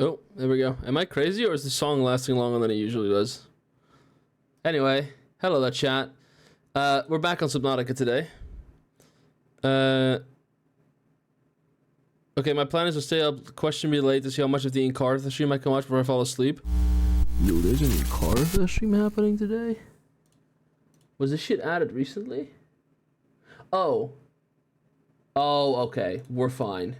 Oh, there we go. Am I crazy or is the song lasting longer than it usually does? Anyway, hello there, chat. We're back on Subnautica today. Okay, my plan is to stay up, question me late to see how much of the Arcadia stream I can watch before I fall asleep. Yo, there's an Arcadia stream happening today? Was this shit added recently? Oh. Oh, okay. We're fine.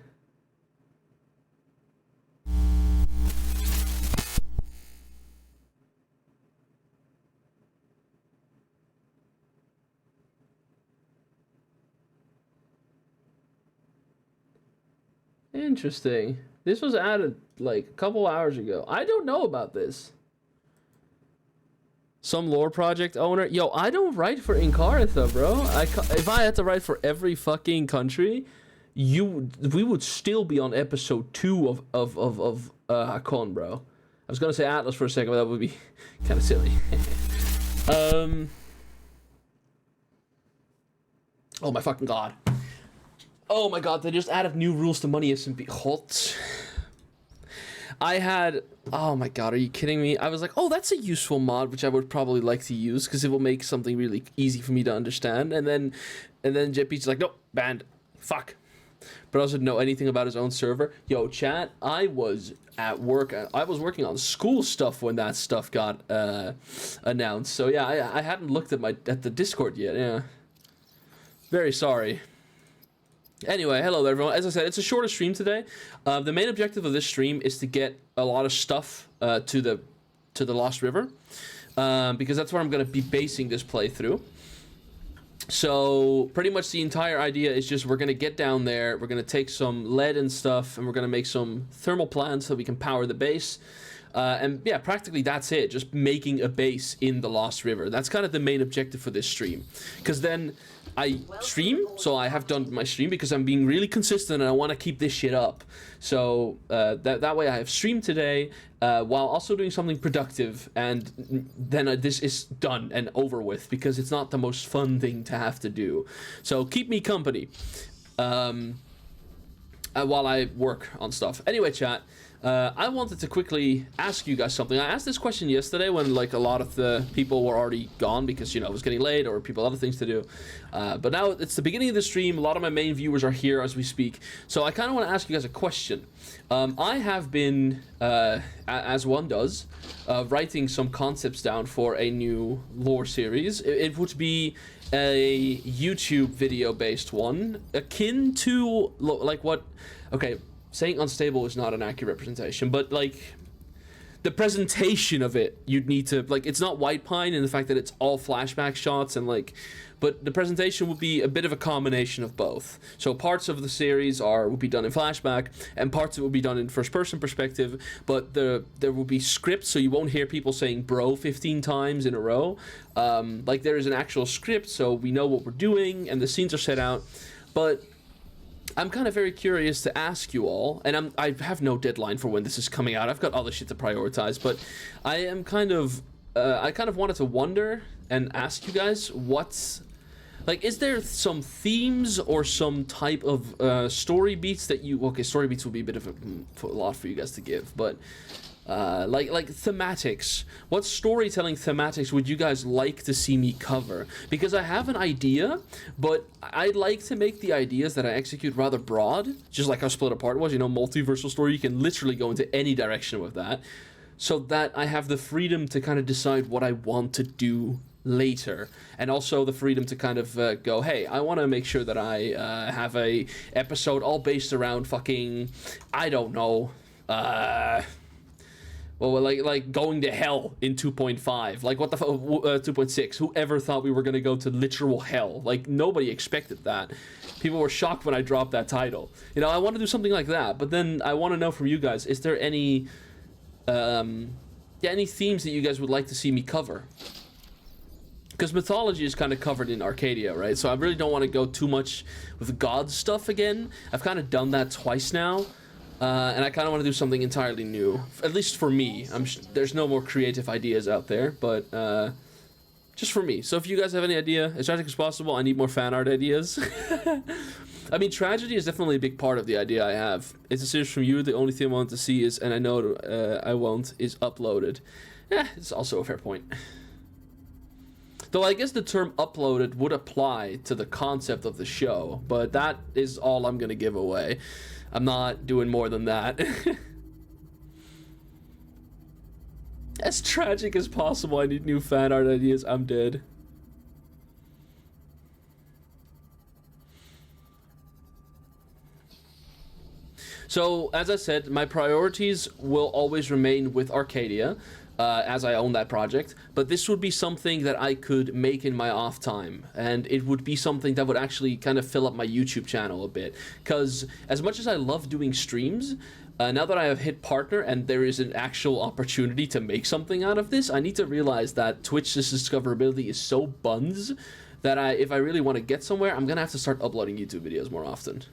Interesting. This was added like a couple hours ago. I don't know about this. Some lore project owner. Yo, I don't write for Incaritha, bro. If I had to write for every fucking country, we would still be on episode 2 of Hakon, bro. I was gonna say Atlas for a second, but that would be kind of silly. Oh my fucking god. Oh my god, they just added new rules to Money SMP. Hot. I had... Oh my god, are you kidding me? I was like, oh, that's a useful mod, which I would probably like to use, because it will make something really easy for me to understand. And then JP's like, nope, banned. Fuck. But also didn't know anything about his own server. Yo, chat, I was at work. I was working on school stuff when that stuff got announced. So yeah, I hadn't looked at the Discord yet, yeah. Very sorry. Anyway, hello there, everyone. As I said, it's a shorter stream today. The main objective of this stream is to get a lot of stuff to the Lost River, because that's where I'm going to be basing this playthrough. So pretty much the entire idea is just we're going to get down there, we're going to take some lead and stuff, and we're going to make some thermal plants so we can power the base. And yeah, practically that's it, just making a base in the Lost River. That's kind of the main objective for this stream, because then I stream, so I have done my stream because I'm being really consistent and I want to keep this shit up. So that way I have streamed today while also doing something productive, and then this is done and over with, because it's not the most fun thing to have to do. So keep me company while I work on stuff. Anyway, chat. I wanted to quickly ask you guys something. I asked this question yesterday when like a lot of the people were already gone because, you know, it was getting late or people had other things to do. But now it's the beginning of the stream. A lot of my main viewers are here as we speak. So I kind of want to ask you guys a question. I have been, as one does, writing some concepts down for a new lore series. It would be a YouTube video based one, akin to like what... Okay, saying unstable is not an accurate representation, but like the presentation of it, you'd need to, like, it's not White Pine in the fact that it's all flashback shots and like, but the presentation would be a bit of a combination of both. So parts of the series would be done in flashback and parts of it would be done in first person perspective, but there will be scripts, so you won't hear people saying bro 15 times in a row. Like there is an actual script, so we know what we're doing and the scenes are set out. But I'm kind of very curious to ask you all, and I have no deadline for when this is coming out. I've got other shit to prioritize, but I am kind of, I kind of wanted to wonder and ask you guys what's, like, is there some themes or some type of story beats that you, okay, story beats will be a bit of a lot for you guys to give, but like thematics. What storytelling thematics would you guys like to see me cover? Because I have an idea, but I'd like to make the ideas that I execute rather broad, just like how Split Apart was, you know, multiversal story. You can literally go into any direction with that, so that I have the freedom to kind of decide what I want to do later, and also the freedom to kind of go, hey, I want to make sure that I have a episode all based around fucking, I don't know, well, like going to hell in 2.5. Like, what the 2.6? Whoever thought we were going to go to literal hell? Like, nobody expected that. People were shocked when I dropped that title. You know, I want to do something like that. But then I want to know from you guys, is there any any themes that you guys would like to see me cover? Because mythology is kind of covered in Arcadia, right? So I really don't want to go too much with god stuff again. I've kind of done that twice now. And I kind of want to do something entirely new, at least for me. There's no more creative ideas out there, but just for me. So if you guys have any idea, as tragic as possible, I need more fan art ideas. I mean, tragedy is definitely a big part of the idea I have. It's a series from you. The only thing I want to see is, and I know I won't, is uploaded. It's also a fair point. Though I guess the term uploaded would apply to the concept of the show, but that is all I'm gonna give away. I'm not doing more than that. As tragic as possible, I need new fan art ideas. I'm dead. So, as I said, my priorities will always remain with Arcadia, as I own that project, but this would be something that I could make in my off time, and it would be something that would actually kind of fill up my YouTube channel a bit, because as much as I love doing streams, now that I have hit partner and there is an actual opportunity to make something out of this, I need to realize that Twitch's discoverability is so buns that if I really want to get somewhere, I'm gonna have to start uploading YouTube videos more often.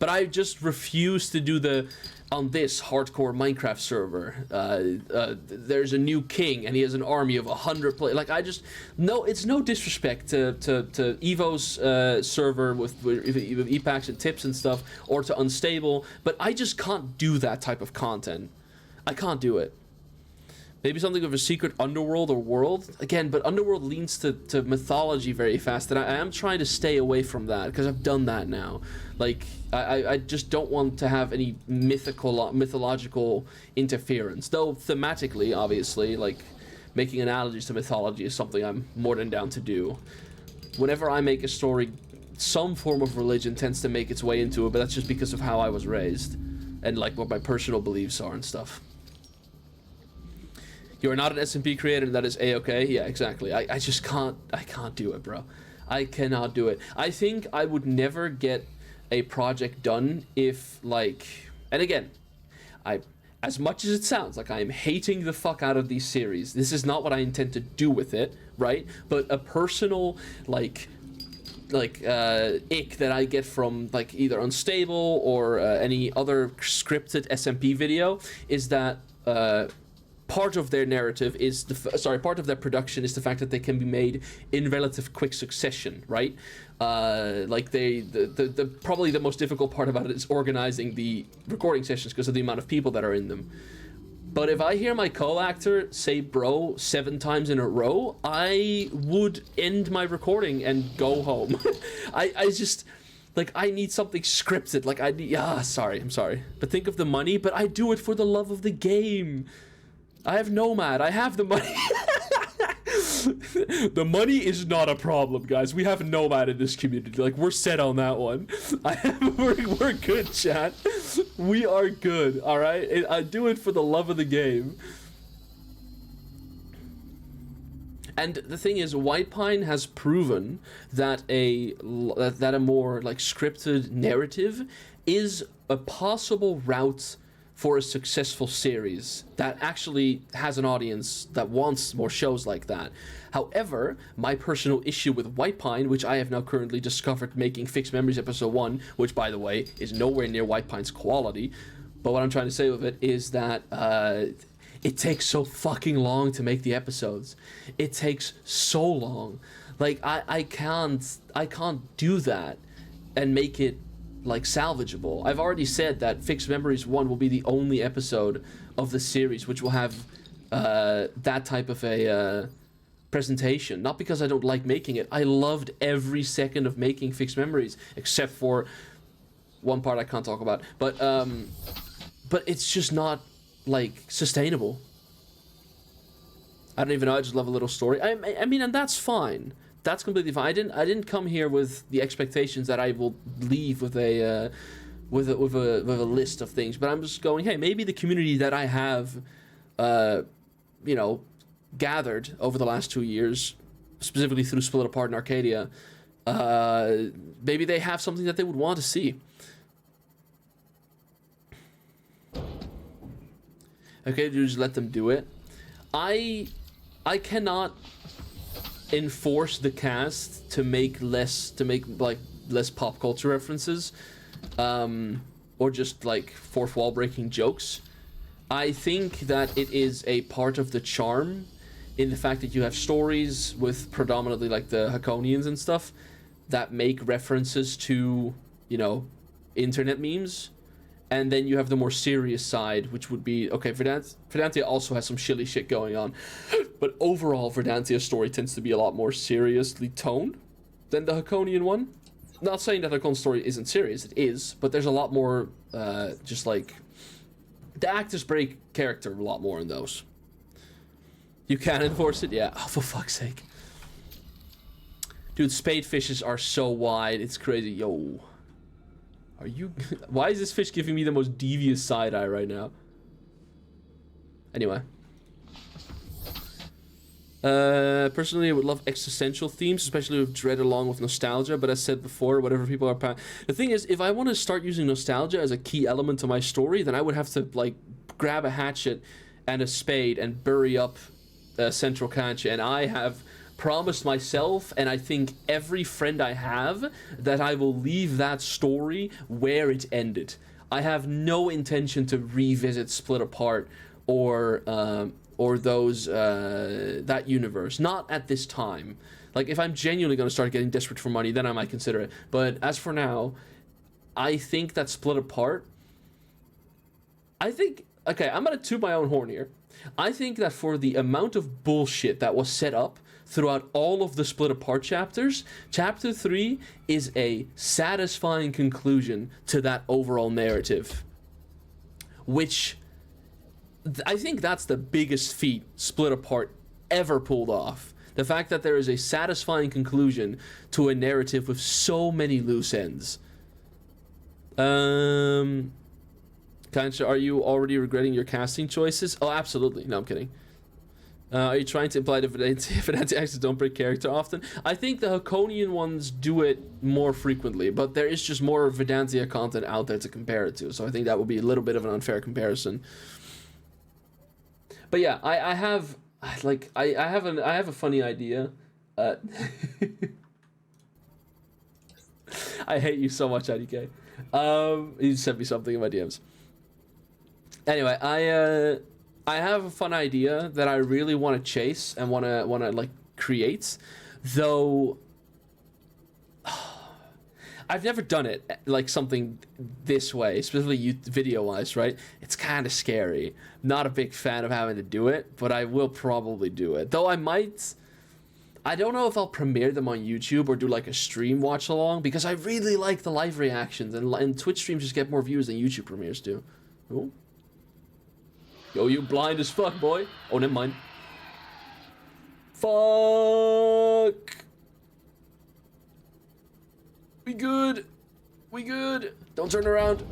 But I just refuse to do the, on this hardcore Minecraft server, there's a new king and he has an army of 100 players. Like, I just, no, it's no disrespect to Evo's server with EPACs and tips and stuff, or to Unstable, but I just can't do that type of content. I can't do it. Maybe something of a secret underworld or world. Again, but underworld leans to mythology very fast, and I am trying to stay away from that, because I've done that now. Like, I just don't want to have any mythological interference. Though, thematically, obviously, like, making analogies to mythology is something I'm more than down to do. Whenever I make a story, some form of religion tends to make its way into it, but that's just because of how I was raised. And, like, what my personal beliefs are and stuff. You are not an SMP creator, and that is A-okay. Yeah, exactly. I just can't, I can't do it, bro. I cannot do it. I think I would never get a project done if, like, and again, as much as it sounds like I am hating the fuck out of these series, this is not what I intend to do with it, right? But a personal, like ick that I get from, like, either Unstable or any other scripted SMP video is that, part of their narrative is part of their production is the fact that they can be made in relative quick succession, right? Like the probably the most difficult part about it is organizing the recording sessions because of the amount of people that are in them. But if I hear my co-actor say bro 7 times in a row, I would end my recording and go home. I just, like, I need something scripted. Like, I need, I'm sorry. But think of the money, but I do it for the love of the game. I have Nomad. I have the money. The money is not a problem, guys. We have Nomad in this community. Like, we're set on that one. We're good, chat. We are good, all right? I do it for the love of the game. And the thing is, White Pine has proven that a more, like, scripted narrative is a possible route for a successful series that actually has an audience that wants more shows like that. However, my personal issue with White Pine, which I have now currently discovered making Fixed Memories Episode 1, which, by the way, is nowhere near White Pine's quality, but what I'm trying to say with it is that it takes so fucking long to make the episodes. It takes so long. Like, I can't do that and make it, like, salvageable. I've already said that Fixed Memories 1 will be the only episode of the series which will have that type of a presentation. Not because I don't like making it. I loved every second of making Fixed Memories, except for one part I can't talk about. But it's just not, like, sustainable. I don't even know. I just love a little story. I mean, and that's fine. That's completely fine. I didn't come here with the expectations that I will leave with a list of things. But I'm just going, hey, maybe the community that I have, you know, gathered over the last 2 years, specifically through Split Apart and Arcadia, maybe they have something that they would want to see. Okay, just let them do it. I cannot enforce the cast to make less pop culture references, or just, like, fourth wall breaking jokes. I think that it is a part of the charm in the fact that you have stories with predominantly, like, the Hakonians and stuff that make references to you know, internet memes. And then you have the more serious side, which would be, okay, Verdantia also has some shilly shit going on. But overall, Verdantia's story tends to be a lot more seriously toned than the Hakonian one. Not saying that Hakon's story isn't serious, it is, but there's a lot more, just like, the actors break character a lot more in those. You can enforce it? Yeah, oh, for fuck's sake. Dude, spade fishes are so wide, it's crazy. Yo. Are you... Why is this fish giving me the most devious side-eye right now? Anyway. Personally, I would love existential themes, especially with dread along with nostalgia, but as said before, whatever people are... The thing is, if I want to start using nostalgia as a key element to my story, then I would have to, like, grab a hatchet and a spade and bury up Central Kancha, and I have... promised myself, and I think every friend I have, that I will leave that story where it ended. I have no intention to revisit Split Apart or those that universe. Not at this time. Like, if I'm genuinely going to start getting desperate for money, then I might consider it. But as for now, I think that Split Apart... Okay, I'm going to toot my own horn here. I think that for the amount of bullshit that was set up throughout all of the Split Apart chapters, Chapter 3 is a satisfying conclusion to that overall narrative. Which, I think that's the biggest feat Split Apart ever pulled off. The fact that there is a satisfying conclusion to a narrative with so many loose ends. Kancha, are you already regretting your casting choices? Oh, absolutely. No, I'm kidding. Are you trying to imply that Verdantia actors don't break character often? I think the Hakonian ones do it more frequently, but there is just more Verdantia content out there to compare it to, so I think that would be a little bit of an unfair comparison. But yeah, I have a funny idea. I hate you so much, IDK. You sent me something in my DMs. Anyway, I have a fun idea that I really want to chase and want to like create, though I've never done it like something this way, specifically video wise, right? It's kind of scary. Not a big fan of having to do it, but I will probably do it. Though I don't know if I'll premiere them on YouTube or do like a stream watch along, because I really like the live reactions, and Twitch streams just get more views than YouTube premieres do. Ooh. Yo, you blind as fuck, boy. Oh, never mind. Fuck. We good. We good. Don't turn around.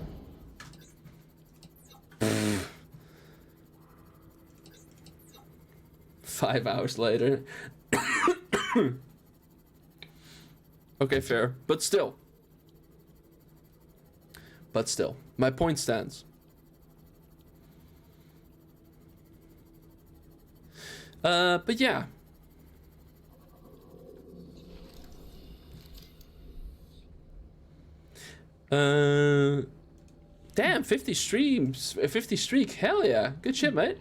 5 hours later. Okay, fair. But still. My point stands. But yeah. Damn, 50 streams, 50 streak, hell yeah, good shit, mate.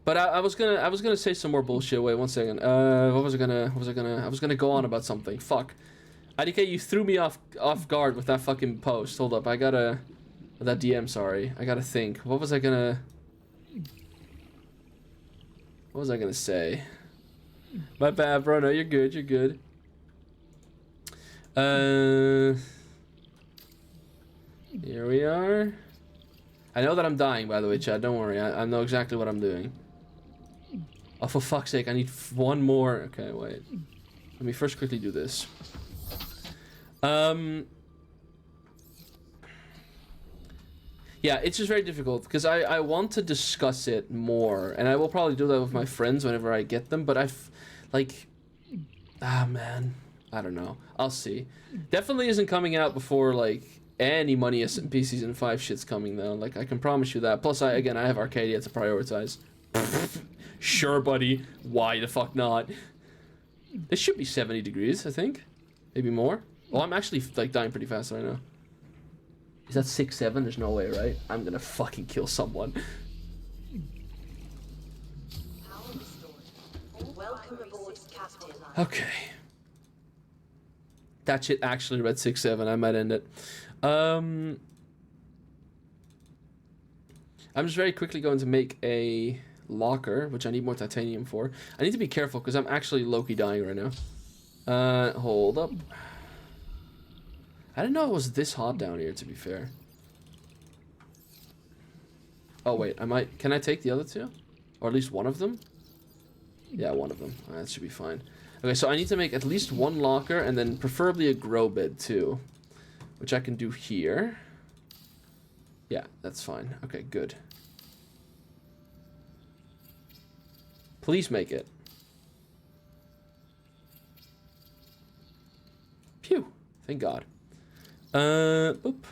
But I was gonna say some more bullshit. Wait 1 second. What was I gonna go on about something. Fuck. IDK, you threw me off guard with that fucking post. Hold up, that DM. Sorry, I gotta think. What was I gonna say? My bad, bro. No, you're good. You're good. Here we are. I know that I'm dying, by the way, Chad. Don't worry. I know exactly what I'm doing. Oh, for fuck's sake, I need one more. Okay, wait. Let me first quickly do this. Yeah, it's just very difficult because I want to discuss it more, and I will probably do that with my friends whenever I get them, but man, I don't know. I'll see. Definitely isn't coming out before, like, any Money SMP Season 5 shit's coming, though. Like, I can promise you that. Plus, I have Arcadia to prioritize. Sure, buddy. Why the fuck not? It should be 70 degrees, I think. Maybe more. Oh, I'm actually, like, dying pretty fast right now. Is that 6-7? There's no way, right? I'm gonna fucking kill someone. Okay. That shit actually read 6-7. I might end it. I'm just very quickly going to make a locker, which I need more titanium for. I need to be careful because I'm actually low-key dying right now. Hold up. I didn't know it was this hot down here, to be fair. Oh, wait. Can I take the other two? Or at least one of them? Yeah, one of them. That should be fine. Okay, so I need to make at least one locker and then preferably a grow bed too. Which I can do here. Yeah, that's fine. Okay, good. Please make it. Phew. Thank God. Boop.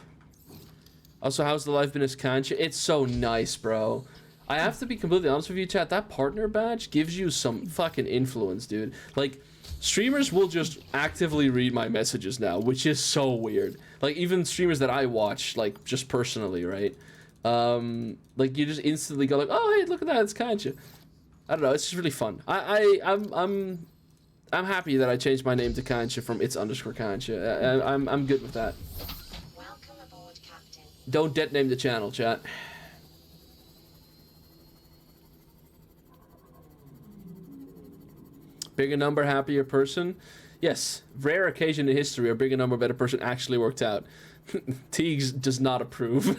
Also, how's the life been as Kanchi? It's so nice, bro. I have to be completely honest with you, chat. That partner badge gives you some fucking influence, dude. Like, streamers will just actively read my messages now, which is so weird. Like, even streamers that I watch, like, just personally, right? Like, you just instantly go like, oh, hey, look at that, it's Kanchi. I don't know, it's just really fun. I'm happy that I changed my name to Kanchi from its_Kanchi. I'm good with that. Welcome aboard, Captain. Don't dead name the channel, chat. Bigger number, happier person. Yes, rare occasion in history, a bigger number, better person actually worked out. Teagues does not approve.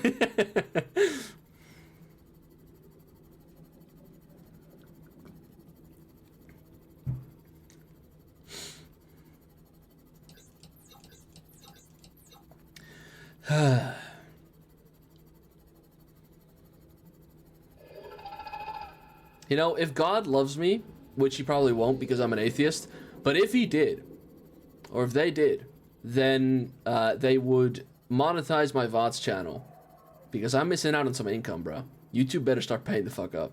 You know, if God loves me, which he probably won't because I'm an atheist, but if he did, or if they did, then they would monetize my VODs channel because I'm missing out on some income, bro. YouTube better start paying the fuck up.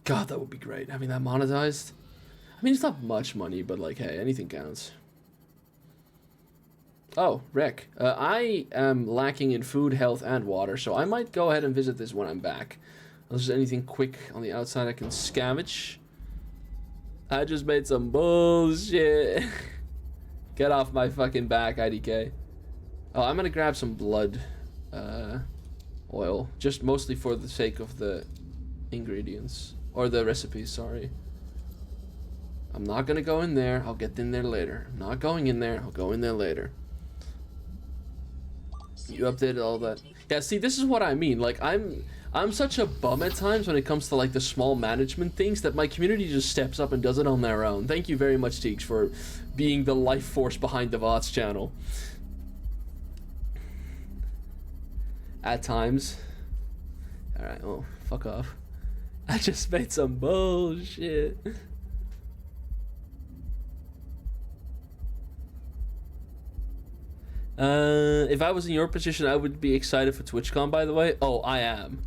God, that would be great, having that monetized. I mean, it's not much money, but like, hey, anything counts. Oh, Rick, I am lacking in food, health, and water, so I might go ahead and visit this when I'm back. Unless there's anything quick on the outside I can scavenge. I just made some bullshit. Get off my fucking back, IDK. Oh, I'm gonna grab some blood oil. Just mostly for the sake of the ingredients. Or the recipes, sorry. I'm not gonna go in there. I'll get in there later. I'm not going in there. I'll go in there later. You updated all that. Yeah, see, this is what I mean. Like, I'm such a bum at times when it comes to like the small management things that my community just steps up and does it on their own. Thank you very much, Teeks, for being the life force behind the VODs channel. At times. Alright, oh, fuck off. I just made some bullshit. If I was in your position, I would be excited for TwitchCon, by the way. Oh, I am.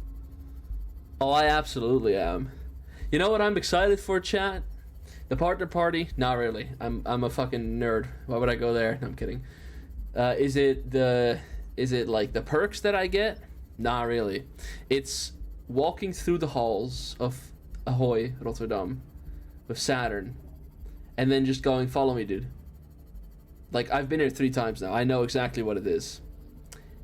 Oh, I absolutely am. You know what I'm excited for, chat? The partner party? Not really. I'm a fucking nerd. Why would I go there? No, I'm kidding. Is it like the perks that I get? Not really. It's walking through the halls of Ahoy, Rotterdam, with Saturn, and then just going, follow me, dude. Like, I've been here 3 times now. I know exactly what it is.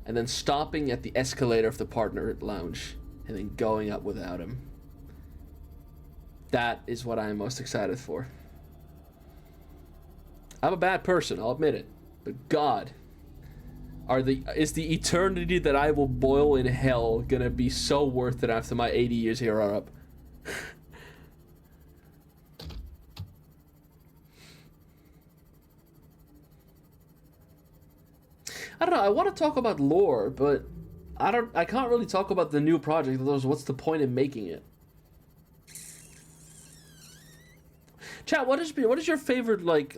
And then stopping at the escalator of the partner lounge, and then going up without him. That is what I am most excited for. I'm a bad person, I'll admit it. But God, is the eternity that I will boil in hell gonna be so worth it after my 80 years here are up? I don't know, I want to talk about lore, but I can't really talk about the new project, otherwise what's the point in making it? Chat, what is your favorite like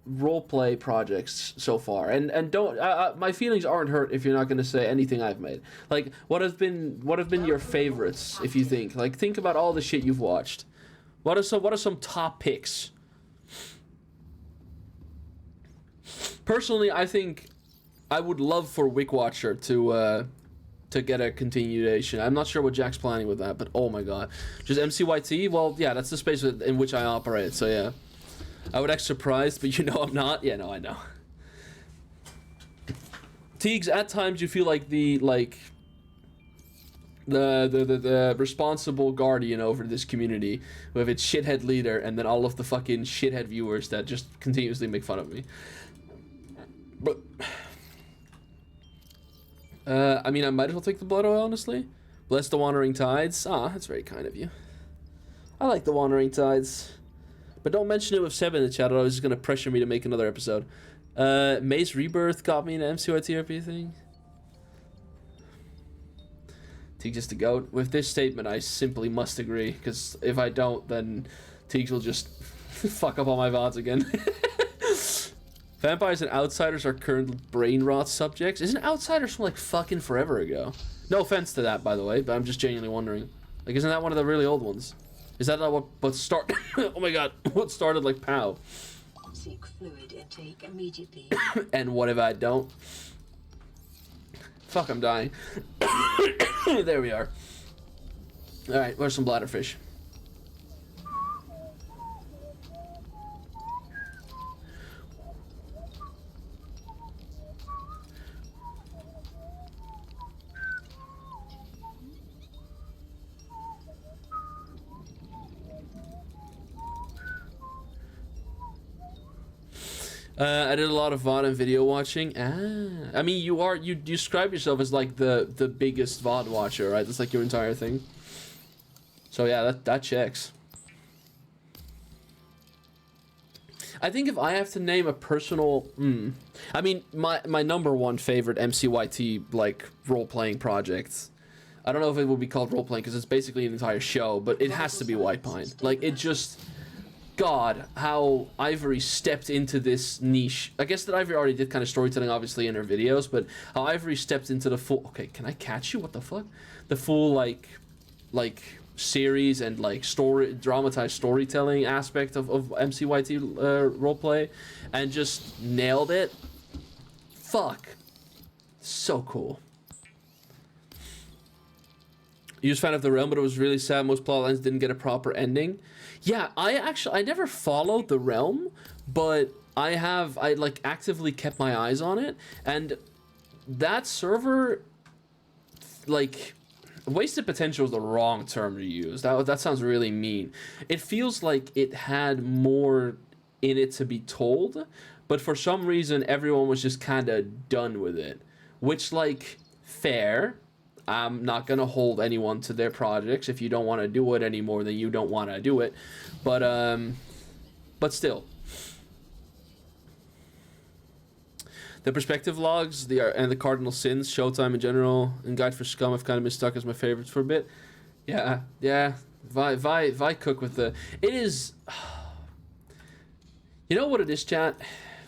roleplay projects so far? And don't my feelings aren't hurt if you're not going to say anything I've made. Like, what have been your favorites, if you think? Like, think about all the shit you've watched. What are some top picks? Personally, I think I would love for Wickwatcher to get a continuation. I'm not sure what Jack's planning with that, but oh my god. Just MCYT? Well, yeah, that's the space in which I operate, so yeah. I would act surprised, but you know I'm not. Yeah, no, I know. Teagues, at times you feel like the responsible guardian over this community with its shithead leader and then all of the fucking shithead viewers that just continuously make fun of me. But I mean, I might as well take the blood oil, honestly. Bless the wandering tides. Ah, that's very kind of you. I like the wandering tides. But don't mention it with Seb in the chat, or he's just gonna pressure me to make another episode. May's Rebirth got me an MCYTRP thing. Teague just a goat. With this statement, I simply must agree, because if I don't, then Teague will just fuck up all my VODs again. Vampires and Outsiders are current brain rot subjects. Isn't Outsiders from like fucking forever ago? No offense to that, by the way, but I'm just genuinely wondering. Like, isn't that one of the really old ones? Is that not what start? Oh my god, what started like POW? Seek fluid intake immediately. And what if I don't? Fuck, I'm dying. There we are. Alright, where's some bladderfish? I did a lot of VOD and video watching. I mean, you describe yourself as like the biggest VOD watcher, right? That's like your entire thing. So yeah, that checks. I think if I have to name a personal, I mean, my number one favorite MCYT like role playing project. I don't know if it would be called role playing because it's basically an entire show, but it has to be White Pine. Like it just. God, how Ivory stepped into this niche. I guess that Ivory already did kind of storytelling, obviously, in her videos, but how Ivory stepped into the full... Okay, can I catch you? What the fuck? The full, like series and, like, dramatized storytelling aspect of MCYT roleplay, and just nailed it. Fuck. So cool. You was fan of The Realm, but it was really sad most plotlines didn't get a proper ending. Yeah, I never followed The Realm, but I like actively kept my eyes on it, and that server, like, wasted potential is the wrong term to use. That sounds really mean. It feels like it had more in it to be told, but for some reason everyone was just kind of done with it, which, like, fair. I'm not gonna hold anyone to their projects. If you don't want to do it anymore, then you don't want to do it. But still, the perspective logs, and the cardinal sins, Showtime in general, and Guide for Scum have kind of been stuck as my favorites for a bit. Yeah. Vi cook with the. It is. You know what it is, chat.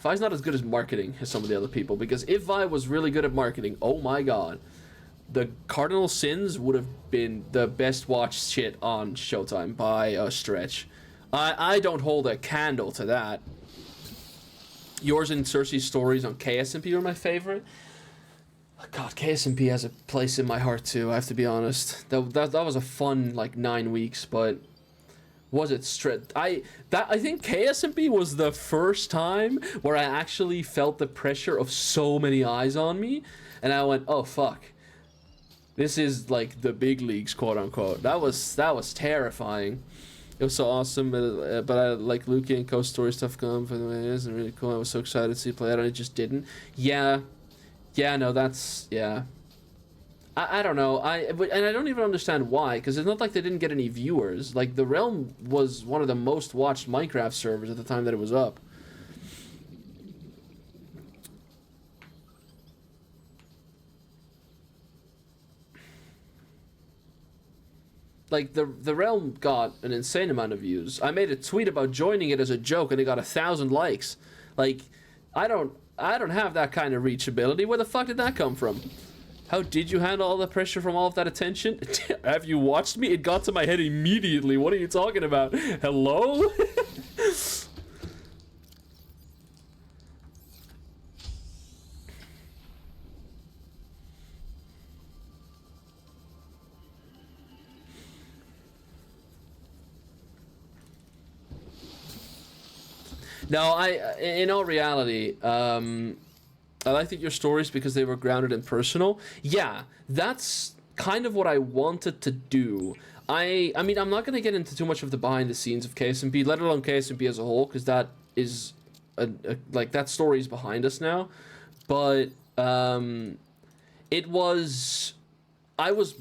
Vi's not as good as marketing as some of the other people, because if Vi was really good at marketing, oh my god. The Cardinal Sins would have been the best watched shit on Showtime by a stretch. I don't hold a candle to that. Yours and Cersei's stories on KSMP are my favorite. God, KSMP has a place in my heart too, I have to be honest. That was a fun, like, 9 weeks, but was it I think KSMP was the first time where I actually felt the pressure of so many eyes on me, and I went, oh fuck. This is like the big leagues, quote unquote. That was terrifying. It was so awesome, but I like Luki and co-story stuff come for the way it is, and really cool. I was so excited to see it play out, and it just didn't. Yeah, no, that's yeah. I don't know. And I don't even understand why, because it's not like they didn't get any viewers. Like, The Realm was one of the most watched Minecraft servers at the time that it was up. Like, the Realm got an insane amount of views. I made a tweet about joining it as a joke, and it got 1,000 likes. Like, I don't have that kind of reachability. Where the fuck did that come from? How did you handle all the pressure from all of that attention? Have you watched me? It got to my head immediately. What are you talking about? Hello? No, in all reality, I liked your stories because they were grounded and personal. Yeah, that's kind of what I wanted to do. I mean, I'm not going to get into too much of the behind the scenes of KSMP, let alone KSMP as a whole, because that is, like, that story is behind us now. But, it was, I was,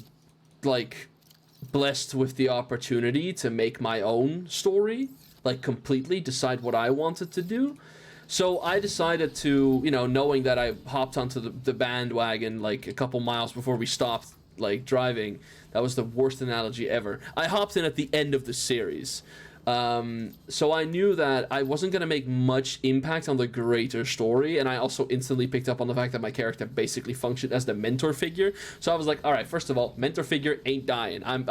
like, blessed with the opportunity to make my own story, like, completely decide what I wanted to do. So I decided to, you know, knowing that I hopped onto the bandwagon, like, a couple miles before we stopped, like, driving. That was the worst analogy ever. I hopped in at the end of the series. So I knew that I wasn't going to make much impact on the greater story, and I also instantly picked up on the fact that my character basically functioned as the mentor figure. So I was like, all right, first of all, mentor figure ain't dying. I'm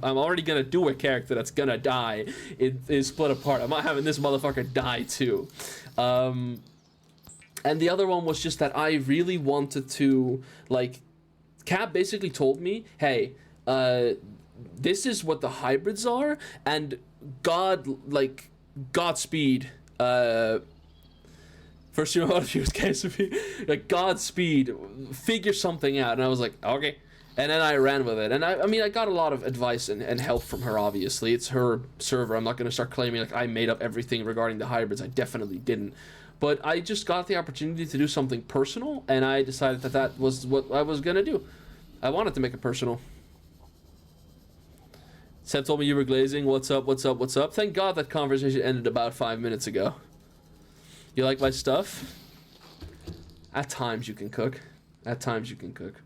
already going to do a character that's going to die. It is split apart. I'm not having this motherfucker die too. And the other one was just that I really wanted to, like, Cap basically told me, hey, this is what the hybrids are, and Godspeed, first you know how to use KSP, like, Godspeed, figure something out. And I was like, okay. And then I ran with it. And I mean, I got a lot of advice and help from her, obviously. It's her server. I'm not going to start claiming, like, I made up everything regarding the hybrids. I definitely didn't. But I just got the opportunity to do something personal, and I decided that that was what I was going to do. I wanted to make it personal. Seb told me you were glazing. What's up, what's up, what's up? Thank God that conversation ended about 5 minutes ago. You like my stuff? At times you can cook. At times you can cook.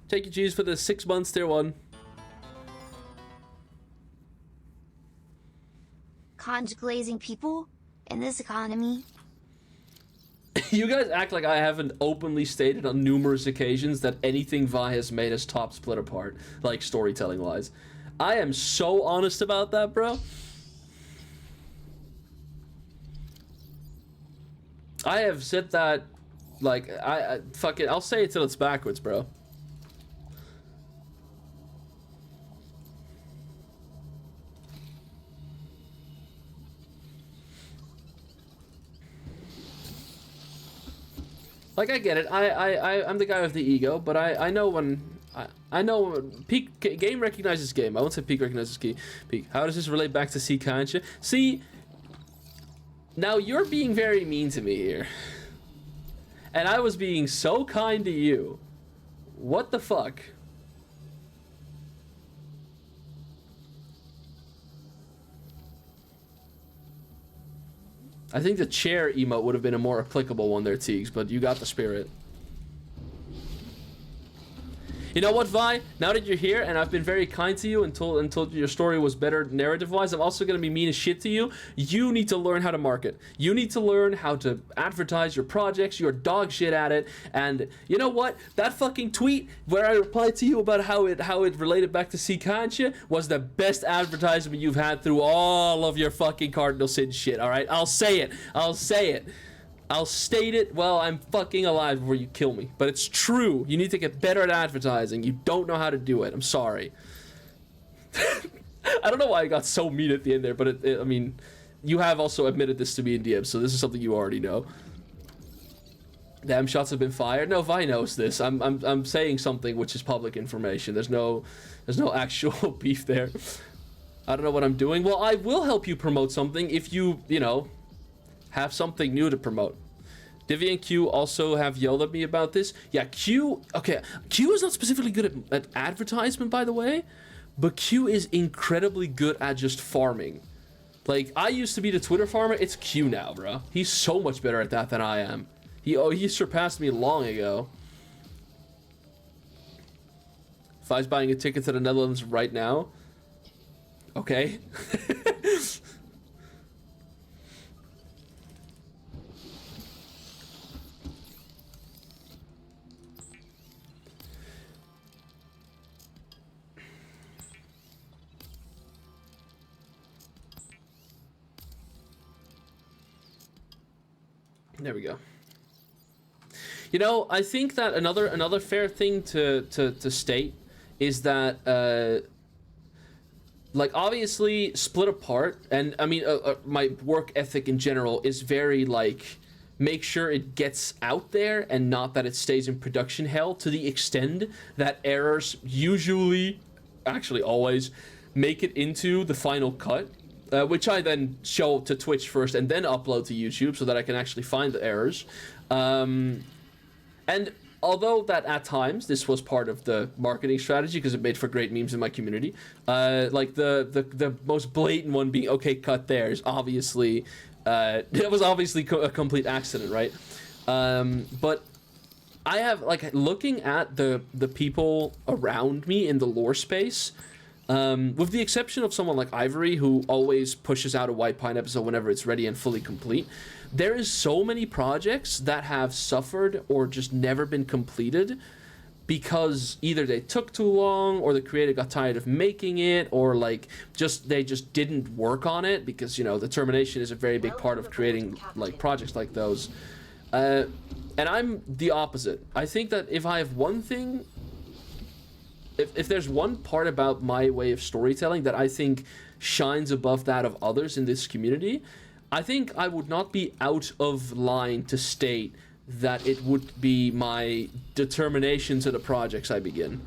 Take your cheese for the 6 months, tier 1. Conj glazing people in this economy. You guys act like I haven't openly stated on numerous occasions that anything Vi has made has top split apart, like, storytelling wise. I am so honest about that, bro. I have said that, like, I fuck it, I'll say it till it's backwards, bro. Like, I get it. I'm the guy with the ego, but I know when I know when game recognizes game. I won't say peak recognizes key. Peak. How does this relate back to C Kancha? See, now you're being very mean to me here, and I was being so kind to you. What the fuck? I think the chair emote would have been a more applicable one there, Teagues, but you got the spirit. You know what, Vi? Now that you're here, and I've been very kind to you and told you your story was better narrative-wise, I'm also going to be mean as shit to you. You need to learn how to market. You need to learn how to advertise your projects. You're dog shit at it. And you know what? That fucking tweet where I replied to you about how it related back to C Kancha was the best advertisement you've had through all of your fucking Cardinal Sin shit, alright? I'll say it. I'll say it. I'll state it while I'm fucking alive before you kill me. But it's true. You need to get better at advertising. You don't know how to do it. I'm sorry. I don't know why I got so mean at the end there, but I mean, you have also admitted this to me in DM, so this is something you already know. Damn, shots have been fired. No, Vi knows this. I'm saying something which is public information. There's no actual beef there. I don't know what I'm doing. Well, I will help you promote something if you know, have something new to promote. Divi and Q also have yelled at me about this. Yeah, Q is not specifically good at advertisement, by the way, but Q is incredibly good at just farming. Like, I used to be the Twitter farmer. It's Q now, bro. He's so much better at that than I am. He surpassed me long ago. If I was buying a ticket to the Netherlands right now, okay. There we go. You know, I think that another fair thing to state is that like, obviously split apart, and I mean my work ethic in general is very, like, make sure it gets out there and not that it stays in production hell, to the extent that errors usually, actually always, make it into the final cut, which I then show to Twitch first and then upload to YouTube so that I can actually find the errors. And although that at times this was part of the marketing strategy because it made for great memes in my community, like the most blatant one being okay, cut there is obviously it was obviously a complete accident, right? But I have, like, looking at the people around me in the lore space, with the exception of someone like Ivory, who always pushes out a White Pine episode whenever it's ready and fully complete, there is so many projects that have suffered or just never been completed because either they took too long, or the creator got tired of making it, or like they just didn't work on it, because, you know, the termination is a very big part of creating like projects like those. And I'm the opposite. I think that if I have one thing, if there's one part about my way of storytelling that I think shines above that of others in this community, I think I would not be out of line to state that it would be my determination to the projects I begin.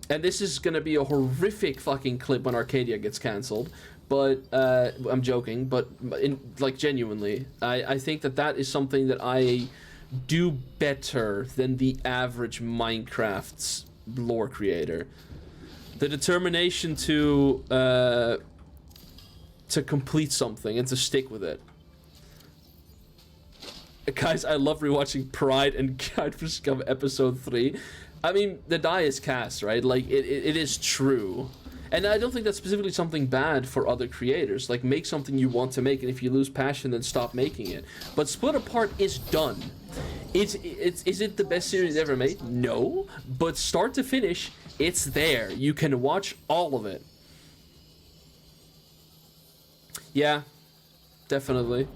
And this is gonna be a horrific fucking clip when Arcadia gets cancelled, but I'm joking, but like genuinely, I think that is something that I do better than the average Minecraft's lore creator. The determination to complete something and to stick with it. Guys, I love rewatching Pride and Guide for Scum episode 3. I mean, the die is cast, right? Like, it is true. And I don't think that's specifically something bad for other creators. Like, make something you want to make, and if you lose passion, then stop making it. But Split Apart is done. Is it the best series ever made? No. But start to finish, it's there. You can watch all of it. Yeah, definitely.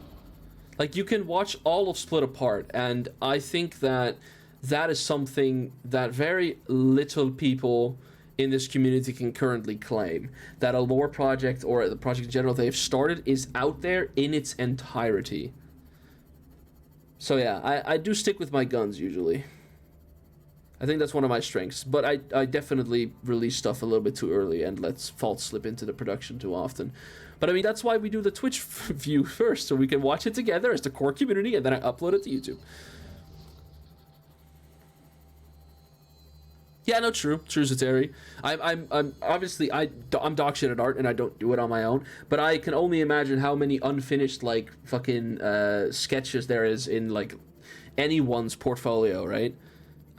Like, you can watch all of Split Apart, and I think that is something that very little people in this community can currently claim. That a lore project, or the project in general they've started, is out there in its entirety. So yeah, I do stick with my guns usually. I think that's one of my strengths, but I definitely release stuff a little bit too early and let faults slip into the production too often. But I mean, that's why we do the Twitch view first, so we can watch it together as the core community, and then I upload it to YouTube. Yeah, no, true, Zateri. I'm obviously, I'm dog shit at art, and I don't do it on my own, but I can only imagine how many unfinished, like, fucking sketches there is in, like, anyone's portfolio, right?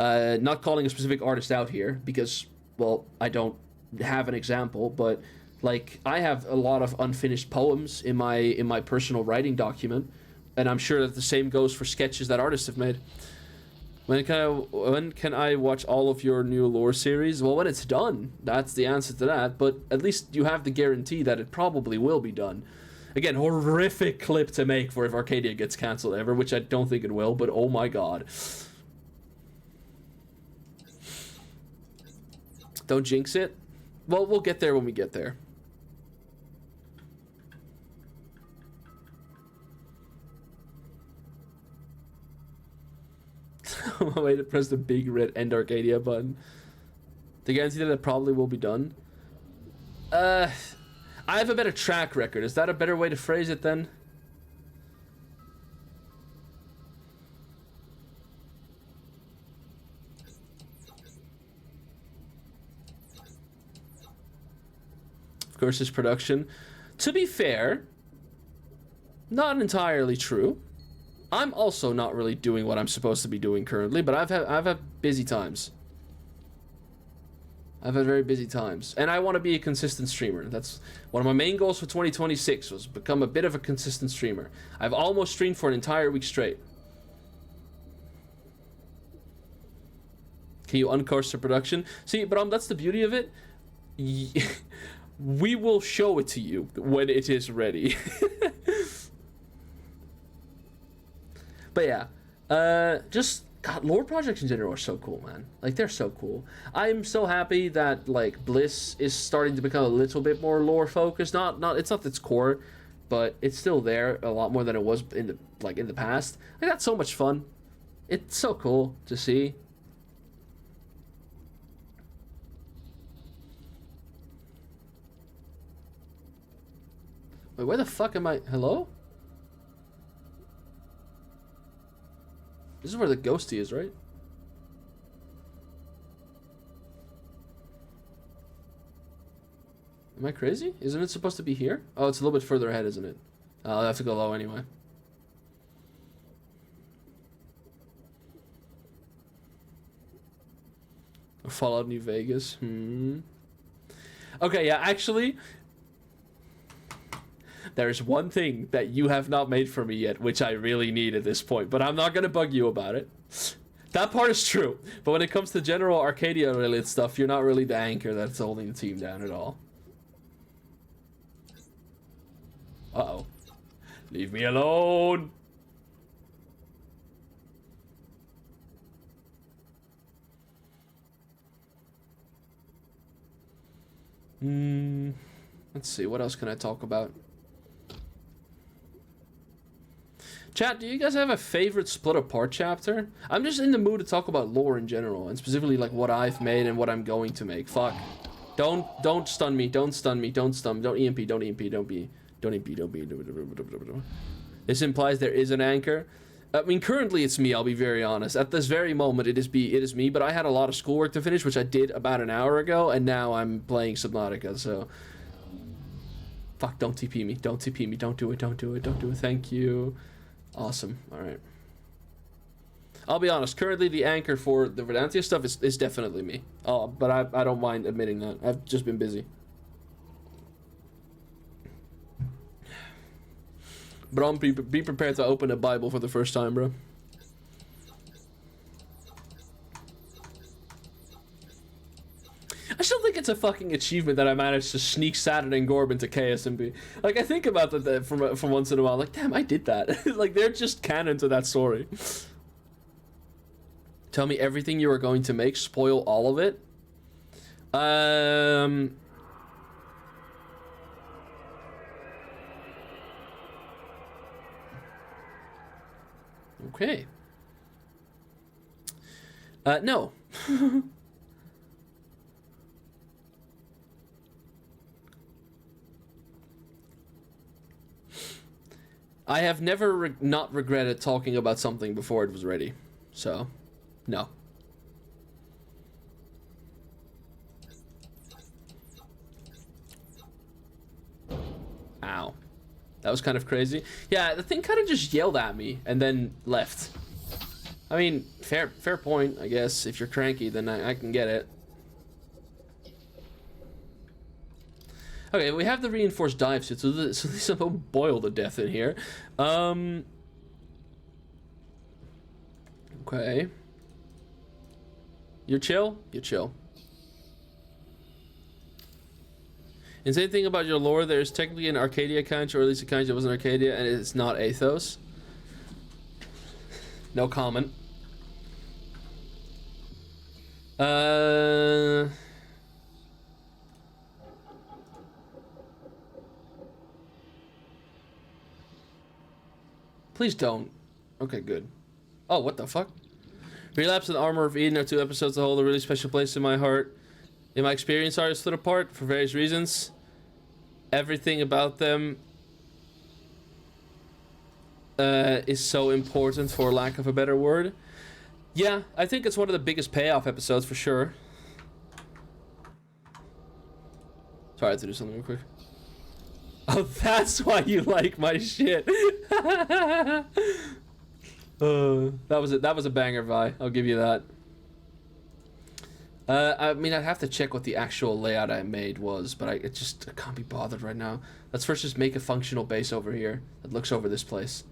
Not calling a specific artist out here, because, well, I don't have an example, but like, I have a lot of unfinished poems in my personal writing document, and I'm sure that the same goes for sketches that artists have made. When can I watch all of your new lore series? Well, when it's done, that's the answer to that, but at least you have the guarantee that it probably will be done. Again, horrific clip to make for if Arcadia gets cancelled ever, which I don't think it will, but oh my god. Don't jinx it. Well, we'll get there when we get there. Way to press the big red End Arcadia button. To guarantee that it probably will be done. I have a better track record. Is that a better way to phrase it then? Of course, it's production. To be fair, not entirely true. I'm also not really doing what I'm supposed to be doing currently, but I've had busy times. I've had very busy times, and I want to be a consistent streamer. That's one of my main goals for 2026, was become a bit of a consistent streamer. I've almost streamed for an entire week straight. Can you uncourse the production? See, but that's the beauty of it. We will show it to you when it is ready. But yeah, just, God, lore projects in general are so cool, man. Like, they're so cool. I'm so happy that, like, Bliss is starting to become a little bit more lore focused. It's not its core, but it's still there a lot more than it was in the past. Like, that's so much fun. It's so cool to see. Wait, where the fuck am I? Hello? This is where the ghosty is, right? Am I crazy? Isn't it supposed to be here? Oh, it's a little bit further ahead, isn't it? I'll have to go low anyway. Fallout New Vegas. Okay, yeah, actually, there's one thing that you have not made for me yet, which I really need at this point, but I'm not gonna bug you about it. That part is true, but when it comes to general Arcadia related stuff, you're not really the anchor that's holding the team down at all. Uh-oh. Leave me alone! Let's see, what else can I talk about? Chat, do you guys have a favorite split apart chapter? I'm just in the mood to talk about lore in general, and specifically like what I've made and what I'm going to make. Fuck. Don't stun me, don't stun me, don't stun me, don't EMP, don't EMP, don't be, don't EMP, don't be. This implies there is an anchor. I mean, currently it's me, I'll be very honest. At this very moment, it is me, but I had a lot of schoolwork to finish, which I did about an hour ago, and now I'm playing Subnautica, so... Fuck, don't TP me, don't TP me, don't do it, don't do it, don't do it, thank you. Awesome, alright. I'll be honest, currently the anchor for the Verdantia stuff is definitely me. Oh, but I don't mind admitting that. I've just been busy. Bro, be prepared to open a Bible for the first time, bro. I still think it's a fucking achievement that I managed to sneak Saturn and Gorb into KSMB. Like, I think about that from once in a while. Like, damn, I did that. Like, they're just canon to that story. Tell me everything you are going to make. Spoil all of it. Okay. No. I have never not regretted talking about something before it was ready. So, no. Ow. That was kind of crazy. Yeah, the thing kind of just yelled at me and then left. I mean, fair point, I guess. If you're cranky, then I can get it. Okay, we have the reinforced dive suit, so these won't boil to death in here. Okay. You're chill? You're chill. Insane thing about your lore, there's technically an Arcadia kanji, or at least a kanji that wasn't Arcadia, and it's not Athos. No comment. Please don't. Okay, good. Oh, what the fuck? Relapse and Armor of Eden are two episodes that hold a really special place in my heart. In my experience, are split apart for various reasons. Everything about them is so important, for lack of a better word. Yeah, I think it's one of the biggest payoff episodes for sure. Sorry, I have to do something real quick. Oh, that's why you like my shit. That was a banger, Vi. I'll give you that. I mean, I'd have to check what the actual layout I made was, but I can't be bothered right now. Let's first just make a functional base over here that looks over this place.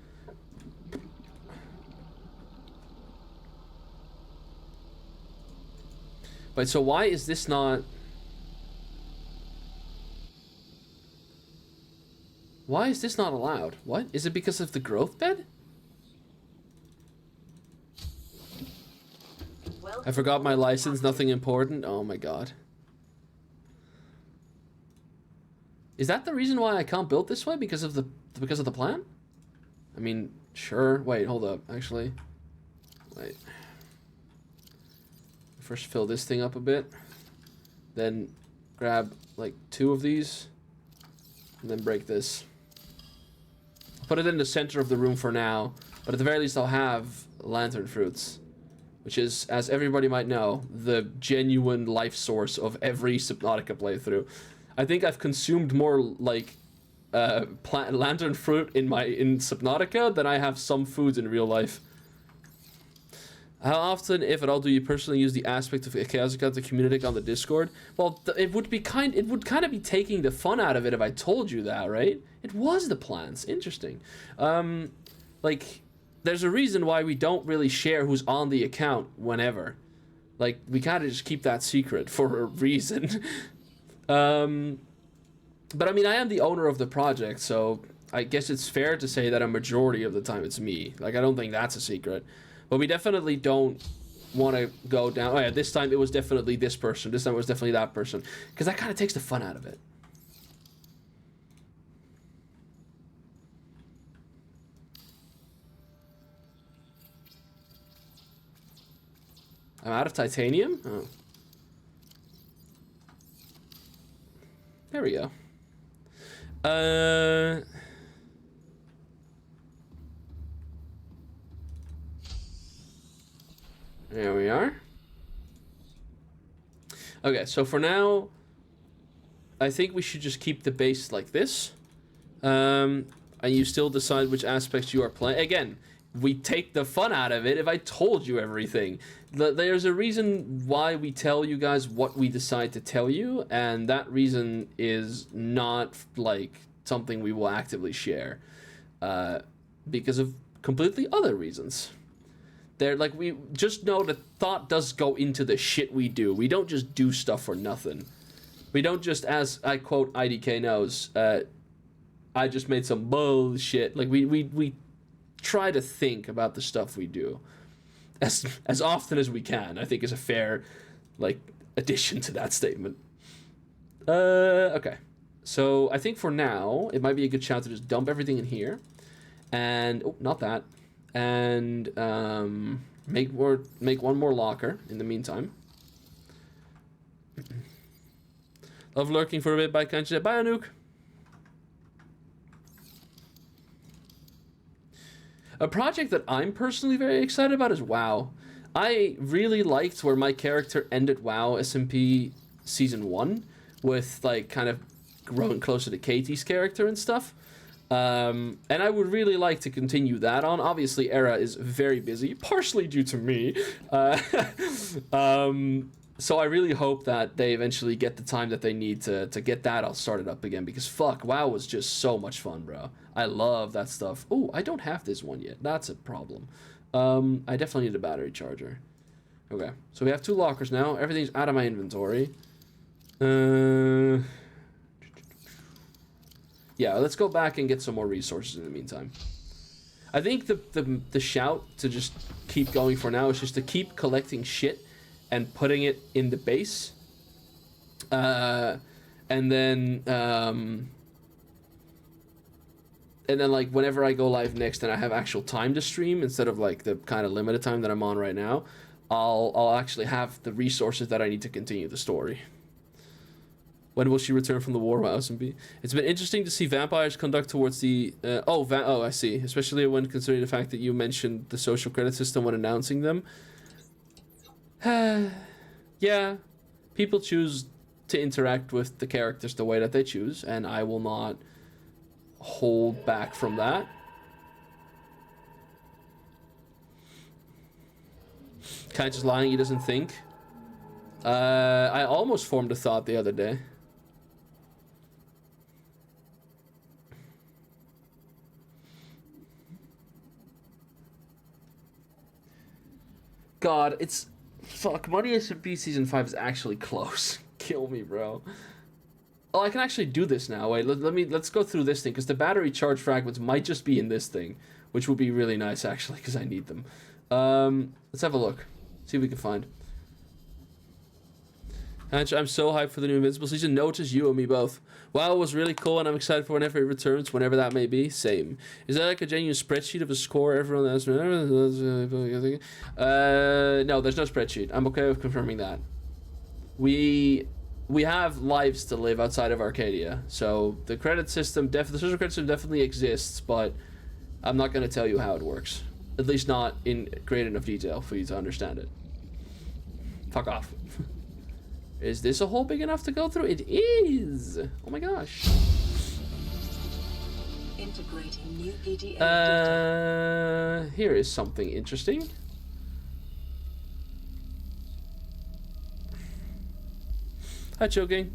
Wait, so why is this not... Why is this not allowed? What? Is it because of the growth bed? I forgot my license, nothing important. Oh my god. Is that the reason why I can't build this way? Because of the plan? I mean, sure. Wait, hold up. Actually, wait. First fill this thing up a bit. Then grab like 2 of these. And then break this. Put it in the center of the room for now. But at the very least I'll have lantern fruits. Which is, as everybody might know, the genuine life source of every Subnautica playthrough. I think I've consumed more like lantern fruit in Subnautica than I have some foods in real life. How often, if at all, do you personally use the aspect of Chaosica to communicate on the Discord? Well, it would kind of be taking the fun out of it if I told you that, right? It was the plans. Interesting. Like, there's a reason why we don't really share who's on the account whenever. Like, we kind of just keep that secret for a reason. But I mean, I am the owner of the project, so I guess it's fair to say that a majority of the time it's me. Like, I don't think that's a secret. But we definitely don't want to go down. Oh yeah, this time it was definitely this person. This time it was definitely that person. Because that kind of takes the fun out of it. I'm out of titanium? Oh. There we go. There we are. Okay, so for now, I think we should just keep the base like this. And you still decide which aspects you are playing. Again, we take the fun out of it if I told you everything. There's a reason why we tell you guys what we decide to tell you, and that reason is not like something we will actively share because of completely other reasons. They're like, we just know that thought does go into the shit we do. We don't just do stuff for nothing. We don't just, as I quote IDK knows, I just made some bullshit. Like we try to think about the stuff we do as often as we can. I think is a fair like addition to that statement. Okay. So I think for now it might be a good shout to just dump everything in here, and oh, not that, and make one more locker in the meantime. Love lurking for a bit by Kanchi. Bye, Anouk. A project that I'm personally very excited about is WoW. I really liked where my character ended WoW SMP Season 1 with, like, kind of growing closer to Katie's character and stuff. And I would really like to continue that on. Obviously, Era is very busy, partially due to me. So I really hope that they eventually get the time that they need to get that all started up again, because fuck, WoW was just so much fun, bro. I love that stuff. Oh, I don't have this one yet. That's a problem. I definitely need a battery charger. Okay, so we have 2 lockers now. Everything's out of my inventory. Yeah, let's go back and get some more resources in the meantime. I think the shout to just keep going for now is just to keep collecting shit and putting it in the base. And then like whenever I go live next and I have actual time to stream instead of like the kind of limited time that I'm on right now, I'll actually have the resources that I need to continue the story. When will she return from the war, SMP? It's been interesting to see vampires conduct towards the... oh, I see. Especially when considering the fact that you mentioned the social credit system when announcing them. Yeah. People choose to interact with the characters the way that they choose, and I will not hold back from that. Kai just lying, he doesn't think. I almost formed a thought the other day. God, it's... Fuck, Money SMP Season 5 is actually close. Kill me, bro. Oh, I can actually do this now. Wait, let's go through this thing, because the battery charge fragments might just be in this thing, which would be really nice, actually, because I need them. Let's have a look. See what we can find. And I'm so hyped for the new Invincible season. Notice you and me both. WoW was really cool, and I'm excited for whenever it returns, whenever that may be. Same. Is that like a genuine spreadsheet of a score everyone has? No, there's no spreadsheet. I'm okay with confirming that. We have lives to live outside of Arcadia, so the credit system, the social credit system definitely exists, but I'm not going to tell you how it works. At least not in great enough detail for you to understand it. Fuck off. Is this a hole big enough to go through? It is! Oh my gosh. Integrating new PDA data. Here is something interesting. Hi, Choking.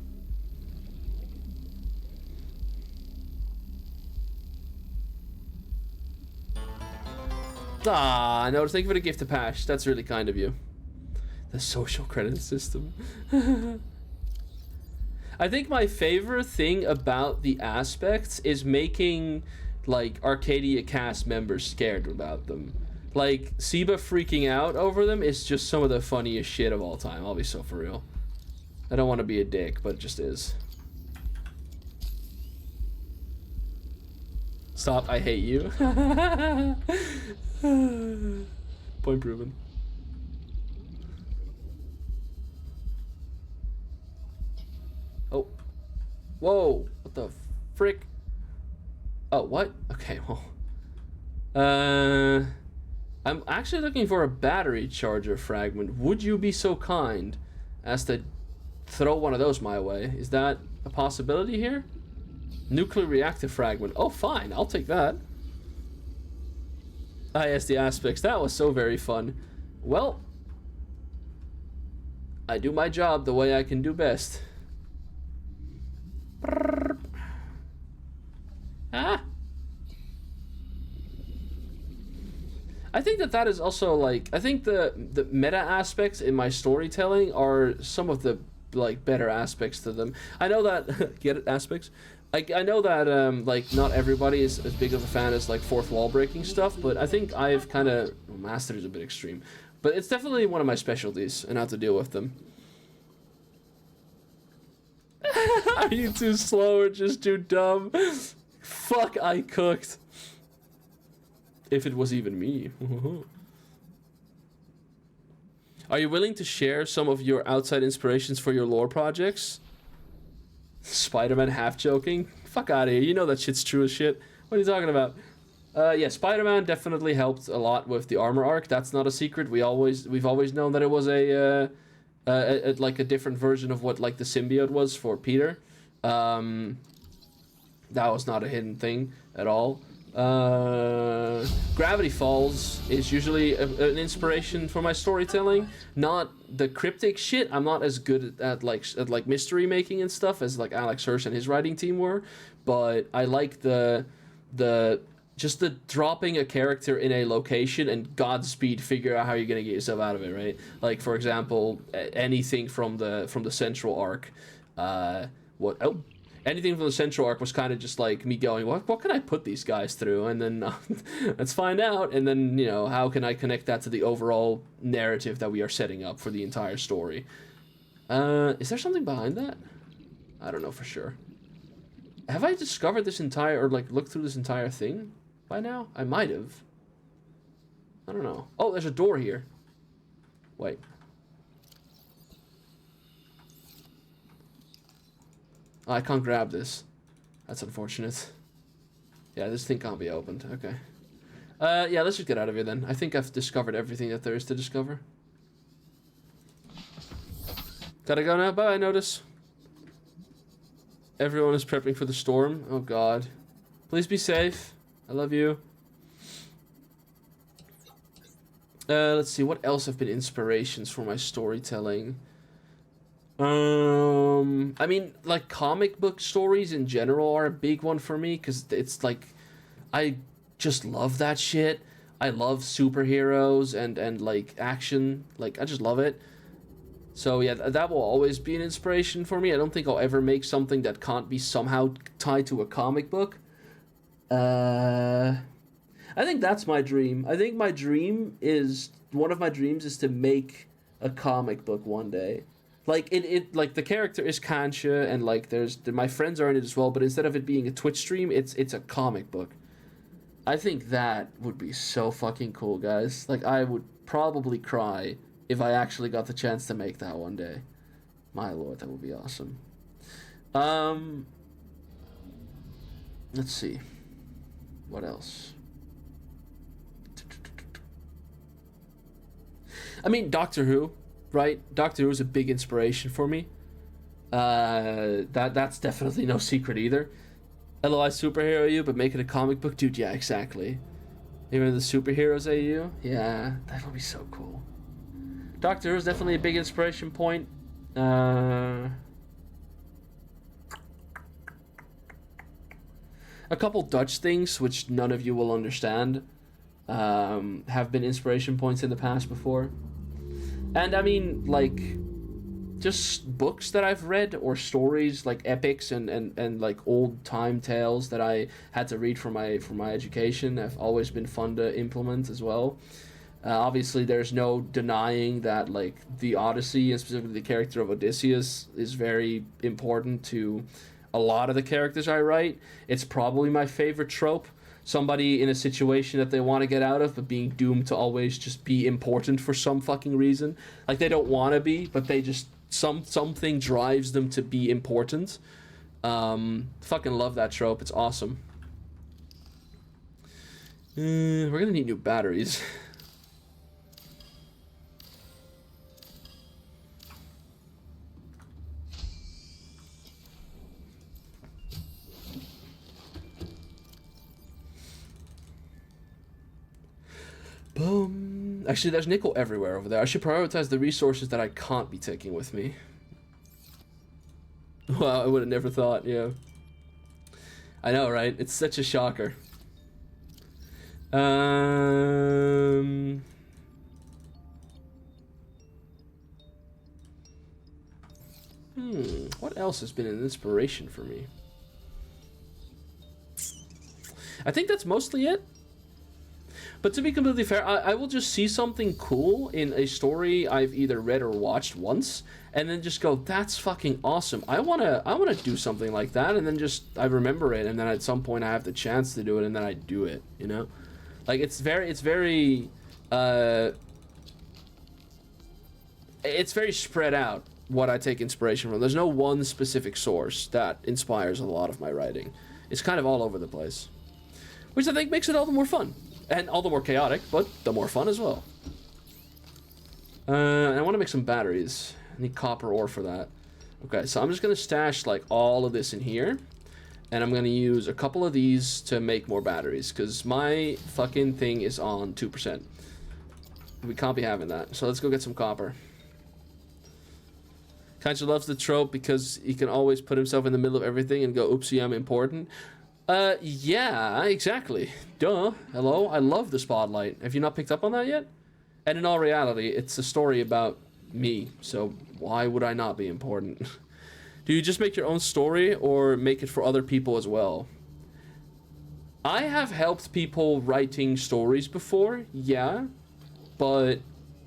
Ah, no, thank you for the gift of Pash. That's really kind of you. The social credit system. I think my favorite thing about the aspects is making, like, Arcadia cast members scared about them. Like, Siba freaking out over them is just some of the funniest shit of all time. I'll be so for real. I don't want to be a dick, but it just is. Stop, I hate you. Point proven. Oh. Whoa, what the frick? Oh, what? Okay, well. I'm actually looking for a battery charger fragment. Would you be so kind as to throw one of those my way? Is that a possibility here? Nuclear reactor fragment. Oh, fine, I'll take that. Ah, yes, the aspects. That was so very fun. Well, I do my job the way I can do best. Ah! I think that is also, like, I think the meta aspects in my storytelling are some of the, like, better aspects to them. I know that get it, aspects? I know that like not everybody is as big of a fan as like fourth wall breaking stuff, but I think I've kind of mastered is a bit extreme, but it's definitely one of my specialties and how to deal with them. Are you too slow or just too dumb? Fuck, I cooked. If it was even me. Are you willing to share some of your outside inspirations for your lore projects? Spider-Man half joking? Fuck out of here. You know that shit's true as shit. What are you talking about? Yeah, Spider-Man definitely helped a lot with the armor arc. That's not a secret. We've always known that it was like a different version of what like the symbiote was for Peter. That was not a hidden thing at all. Gravity Falls is usually an inspiration for my storytelling. Not the cryptic shit. I'm not as good at like mystery making and stuff as like Alex Hirsch and his writing team were, but I like the just the dropping a character in a location and Godspeed figure out how you're gonna get yourself out of it, right? Like for example, anything from the central arc. Anything from the central arc was kind of just like me going, what can I put these guys through? And then let's find out. And then, you know, how can I connect that to the overall narrative that we are setting up for the entire story? Is there something behind that? I don't know for sure. Have I discovered this entire, or like looked through this entire thing by now? I might have. I don't know. Oh, there's a door here. Wait. Oh, I can't grab this. That's unfortunate. Yeah, this thing can't be opened. Okay. Yeah, let's just get out of here then. I think I've discovered everything that there is to discover. Gotta go now. Bye, Notice. Everyone is prepping for the storm. Oh, God. Please be safe. I love you. Let's see. What else have been inspirations for my storytelling? I mean, like, comic book stories in general are a big one for me, because it's like, I just love that shit. I love superheroes and like action. Like, I just love it. So yeah, that will always be an inspiration for me. I don't think I'll ever make something that can't be somehow tied to a comic book. I think that's my dream. I think one of my dreams is to make a comic book one day. Like like the character is Kancha, and like my friends are in it as well. But instead of it being a Twitch stream, it's a comic book. I think that would be so fucking cool, guys. Like, I would probably cry if I actually got the chance to make that one day. My lord, that would be awesome. Let's see. What else? I mean, Doctor Who, right? Doctor Who is a big inspiration for me. That's definitely no secret either. LOI superhero you, but make it a comic book, dude. Yeah, exactly. Even the superheroes AU, yeah, that would be so cool. Doctor Who is definitely a big inspiration point. A couple Dutch things, which none of you will understand, have been inspiration points in the past before. And I mean, like, just books that I've read, or stories like epics and like old time tales that I had to read for my education have always been fun to implement as well. Obviously, there's no denying that like the Odyssey, and specifically the character of Odysseus, is very important to a lot of the characters I write. It's probably my favorite trope. Somebody in a situation that they want to get out of, but being doomed to always just be important for some fucking reason. Like, they don't want to be, but they just something drives them to be important. Fucking love that trope. It's awesome. We're gonna need new batteries. Boom. Actually, there's nickel everywhere over there. I should prioritize the resources that I can't be taking with me. Wow, I would have never thought, yeah. I know, right? It's such a shocker. What else has been an inspiration for me? I think that's mostly it. But to be completely fair, I will just see something cool in a story I've either read or watched once, and then just go, that's fucking awesome. I wanna do something like that, and then just I remember it, and then at some point I have the chance to do it, and then I do it, you know? Like, it's very spread out what I take inspiration from. There's no one specific source that inspires a lot of my writing. It's kind of all over the place, which I think makes it all the more fun. And all the more chaotic, but the more fun as well. I want to make some batteries. I need copper ore for that. Okay, so I'm just going to stash like all of this in here. And I'm going to use a couple of these to make more batteries, because my fucking thing is on 2%. We can't be having that. So let's go get some copper. Kancha loves the trope because he can always put himself in the middle of everything and go, oopsie, I'm important. Yeah, exactly. Duh. Hello? I love the spotlight. Have you not picked up on that yet? And in all reality, it's a story about me, so why would I not be important? Do you just make your own story, or make it for other people as well? I have helped people writing stories before, yeah, but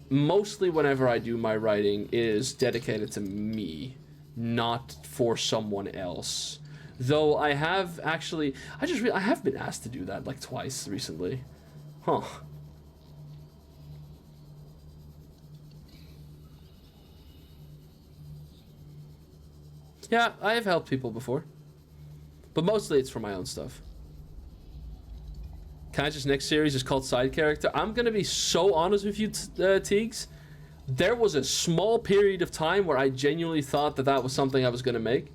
mostly whenever I do my writing is dedicated to me, not for someone else. Though I have actually, I have been asked to do that like twice recently. Huh. Yeah, I have helped people before. But mostly it's for my own stuff. Kancha's next series is called Side Character. I'm gonna be so honest with you, Teagues. There was a small period of time where I genuinely thought that that was something I was gonna make.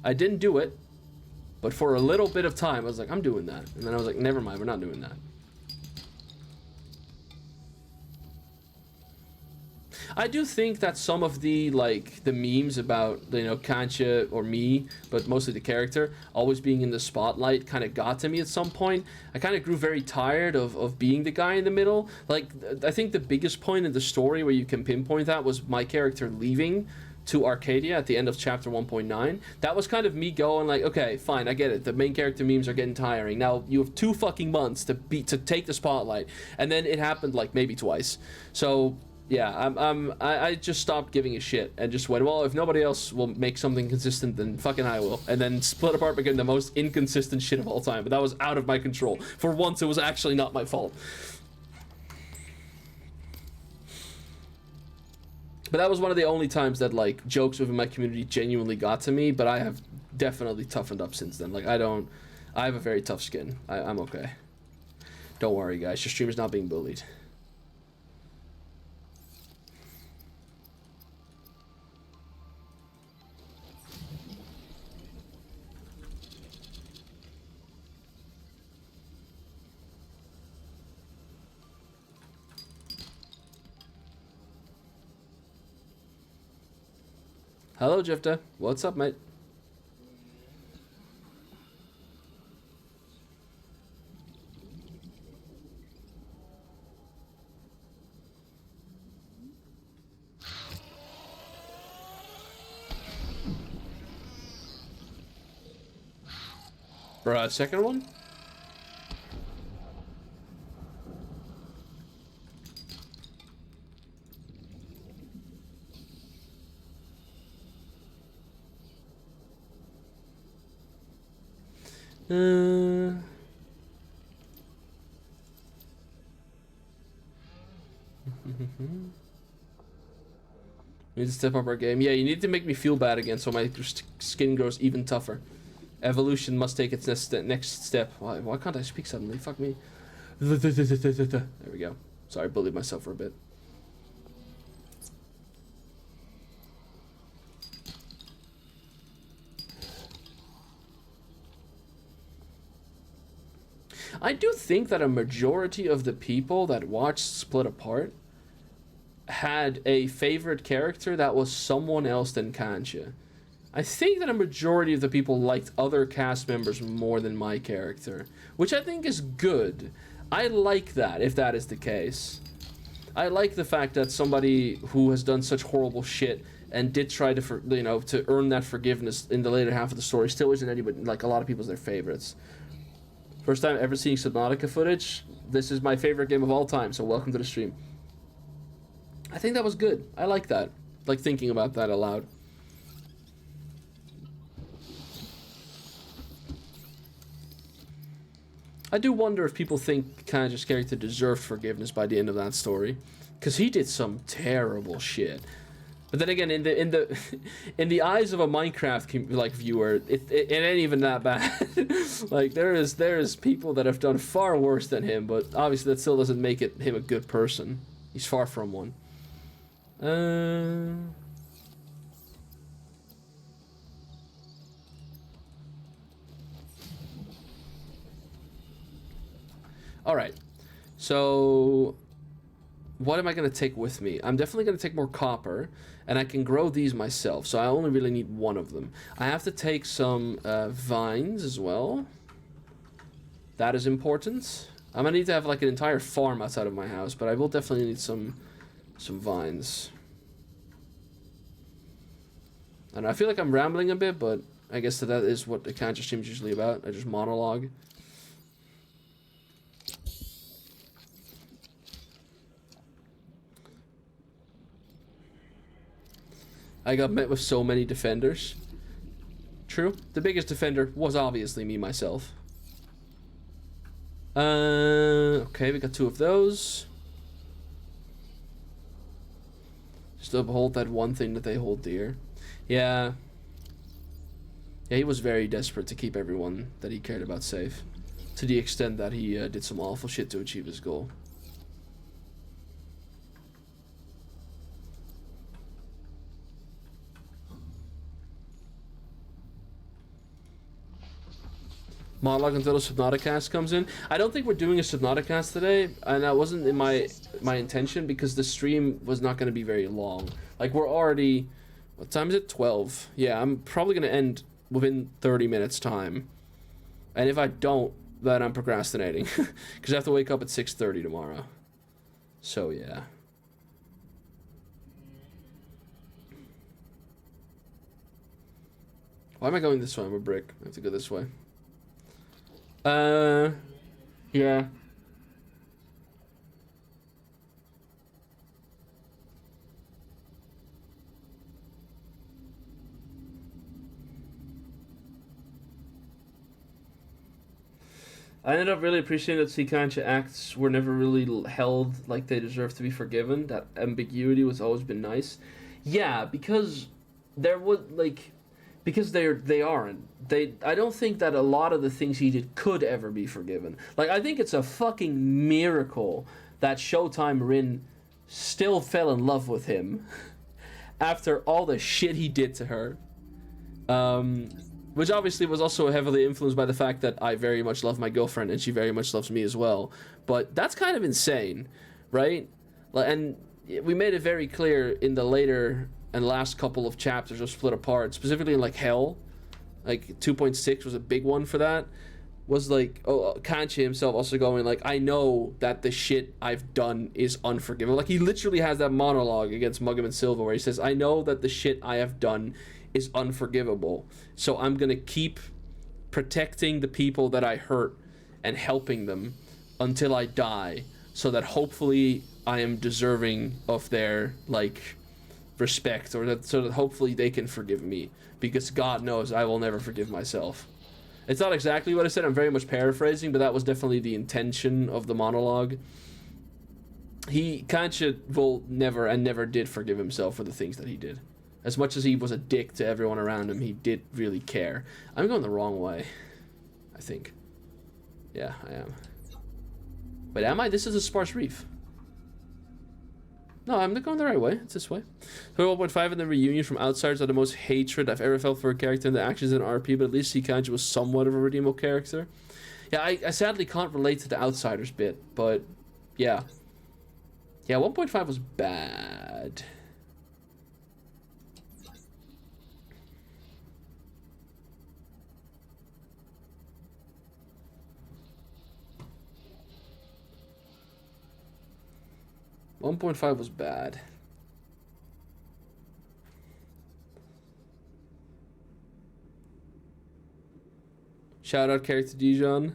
I didn't do it. But for a little bit of time, I was like, I'm doing that. And then I was like, never mind, we're not doing that. I do think that some of the, like, the memes about, you know, Kancha or me, but mostly the character, always being in the spotlight kind of got to me at some point. I kind of grew very tired of being the guy in the middle. Like, I think the biggest point in the story where you can pinpoint that was my character leaving to Arcadia at the end of chapter 1.9. That was kind of me going like, okay, fine, I get it. The main character memes are getting tiring. Now you have 2 fucking months to take the spotlight, and then it happened like maybe twice. So Yeah, I just stopped giving a shit and just went, well, if nobody else will make something consistent, then fucking I will. And then Split Apart became the most inconsistent shit of all time, but that was out of my control. For once, it was actually not my fault. But that was one of the only times that, like, jokes within my community genuinely got to me, but I have definitely toughened up since then. Like, I have a very tough skin. I'm okay. Don't worry, guys. Your stream is not being bullied. Hello, Jifta. What's up, mate? Bruh, second one? We need to step up our game. Yeah, you need to make me feel bad again so my skin grows even tougher. Evolution must take its next step. Why can't I speak suddenly? Fuck me. There we go. Sorry, I bullied myself for a bit. I do think that a majority of the people that watched Split Apart had a favorite character that was someone else than Kancha. I think that a majority of the people liked other cast members more than my character, which I think is good. I like that, if that is the case. I like the fact that somebody who has done such horrible shit and did try to, to earn that forgiveness in the later half of the story still isn't anybody, like, a lot of people's their favorites. First time ever seeing Subnautica footage. This is my favorite game of all time, so welcome to the stream. I think that was good. I like that. Like thinking about that aloud. I do wonder if people think Kanja's character deserved forgiveness by the end of that story, because he did some terrible shit. But then again, in the eyes of a Minecraft like viewer, it ain't even that bad. Like there is people that have done far worse than him, but obviously that still doesn't make him a good person. He's far from one. All right, so what am I going to take with me? I'm definitely going to take more copper, and I can grow these myself, so I only really need one of them. I have to take some vines as well. That is important. I'm going to need to have like an entire farm outside of my house, but I will definitely need some vines. And I feel like I'm rambling a bit, but I guess that is what the Kancha stream is usually about. I just monologue. I got met with so many defenders. True. The biggest defender was obviously me, myself. Okay, we got 2 of those. Just uphold that one thing that they hold dear. Yeah. Yeah, he was very desperate to keep everyone that he cared about safe. To the extent that he did some awful shit to achieve his goal. Monologue until the Subnautica comes in. I don't think we're doing a Subnautica today, and that wasn't in my intention because the stream was not going to be very long. Like we're already, what time is it? 12. Yeah, I'm probably going to end within 30 minutes time. And if I don't, then I'm procrastinating because I have to wake up at 6:30 tomorrow. So yeah. Why am I going this way? I'm a brick. I have to go this way. Yeah. I ended up really appreciating that Sikansha acts were never really held like they deserve to be forgiven. That ambiguity was always been nice. Yeah, because there would like because they aren't. I don't think that a lot of the things he did could ever be forgiven. Like I think it's a fucking miracle that Showtime Rin still fell in love with him after all the shit he did to her. Which obviously was also heavily influenced by the fact that I very much love my girlfriend and she very much loves me as well. But that's kind of insane, right? And we made it very clear in the later and last couple of chapters of Split Apart, specifically in like Hell, like 2.6 was a big one for that, was like, Kanchi himself also going like, I know that the shit I've done is unforgivable. Like he literally has that monologue against Muggum and Silva where he says, I know that the shit I have done is unforgivable, so I'm gonna keep protecting the people that I hurt and helping them until I die, so that hopefully I am deserving of their like respect, or that so that hopefully they can forgive me, because God knows I will never forgive myself. It's not exactly what I said, I'm very much paraphrasing, but that was definitely the intention of the monologue. He Kancha will never did forgive himself for the things that he did. As much as he was a dick to everyone around him, he did really care. I'm going the wrong way, I think. Yeah, I am. Wait, am I? This is a sparse reef. No, I'm not going the right way. It's this way. 1.5 in the reunion from outsiders are the most hatred I've ever felt for a character in the actions in RP, but at least Kanji was somewhat of a redeemable character. Yeah, I sadly can't relate to the outsiders bit, but yeah. Yeah, 1.5 was bad. .5 was bad. Shout out character Dijon.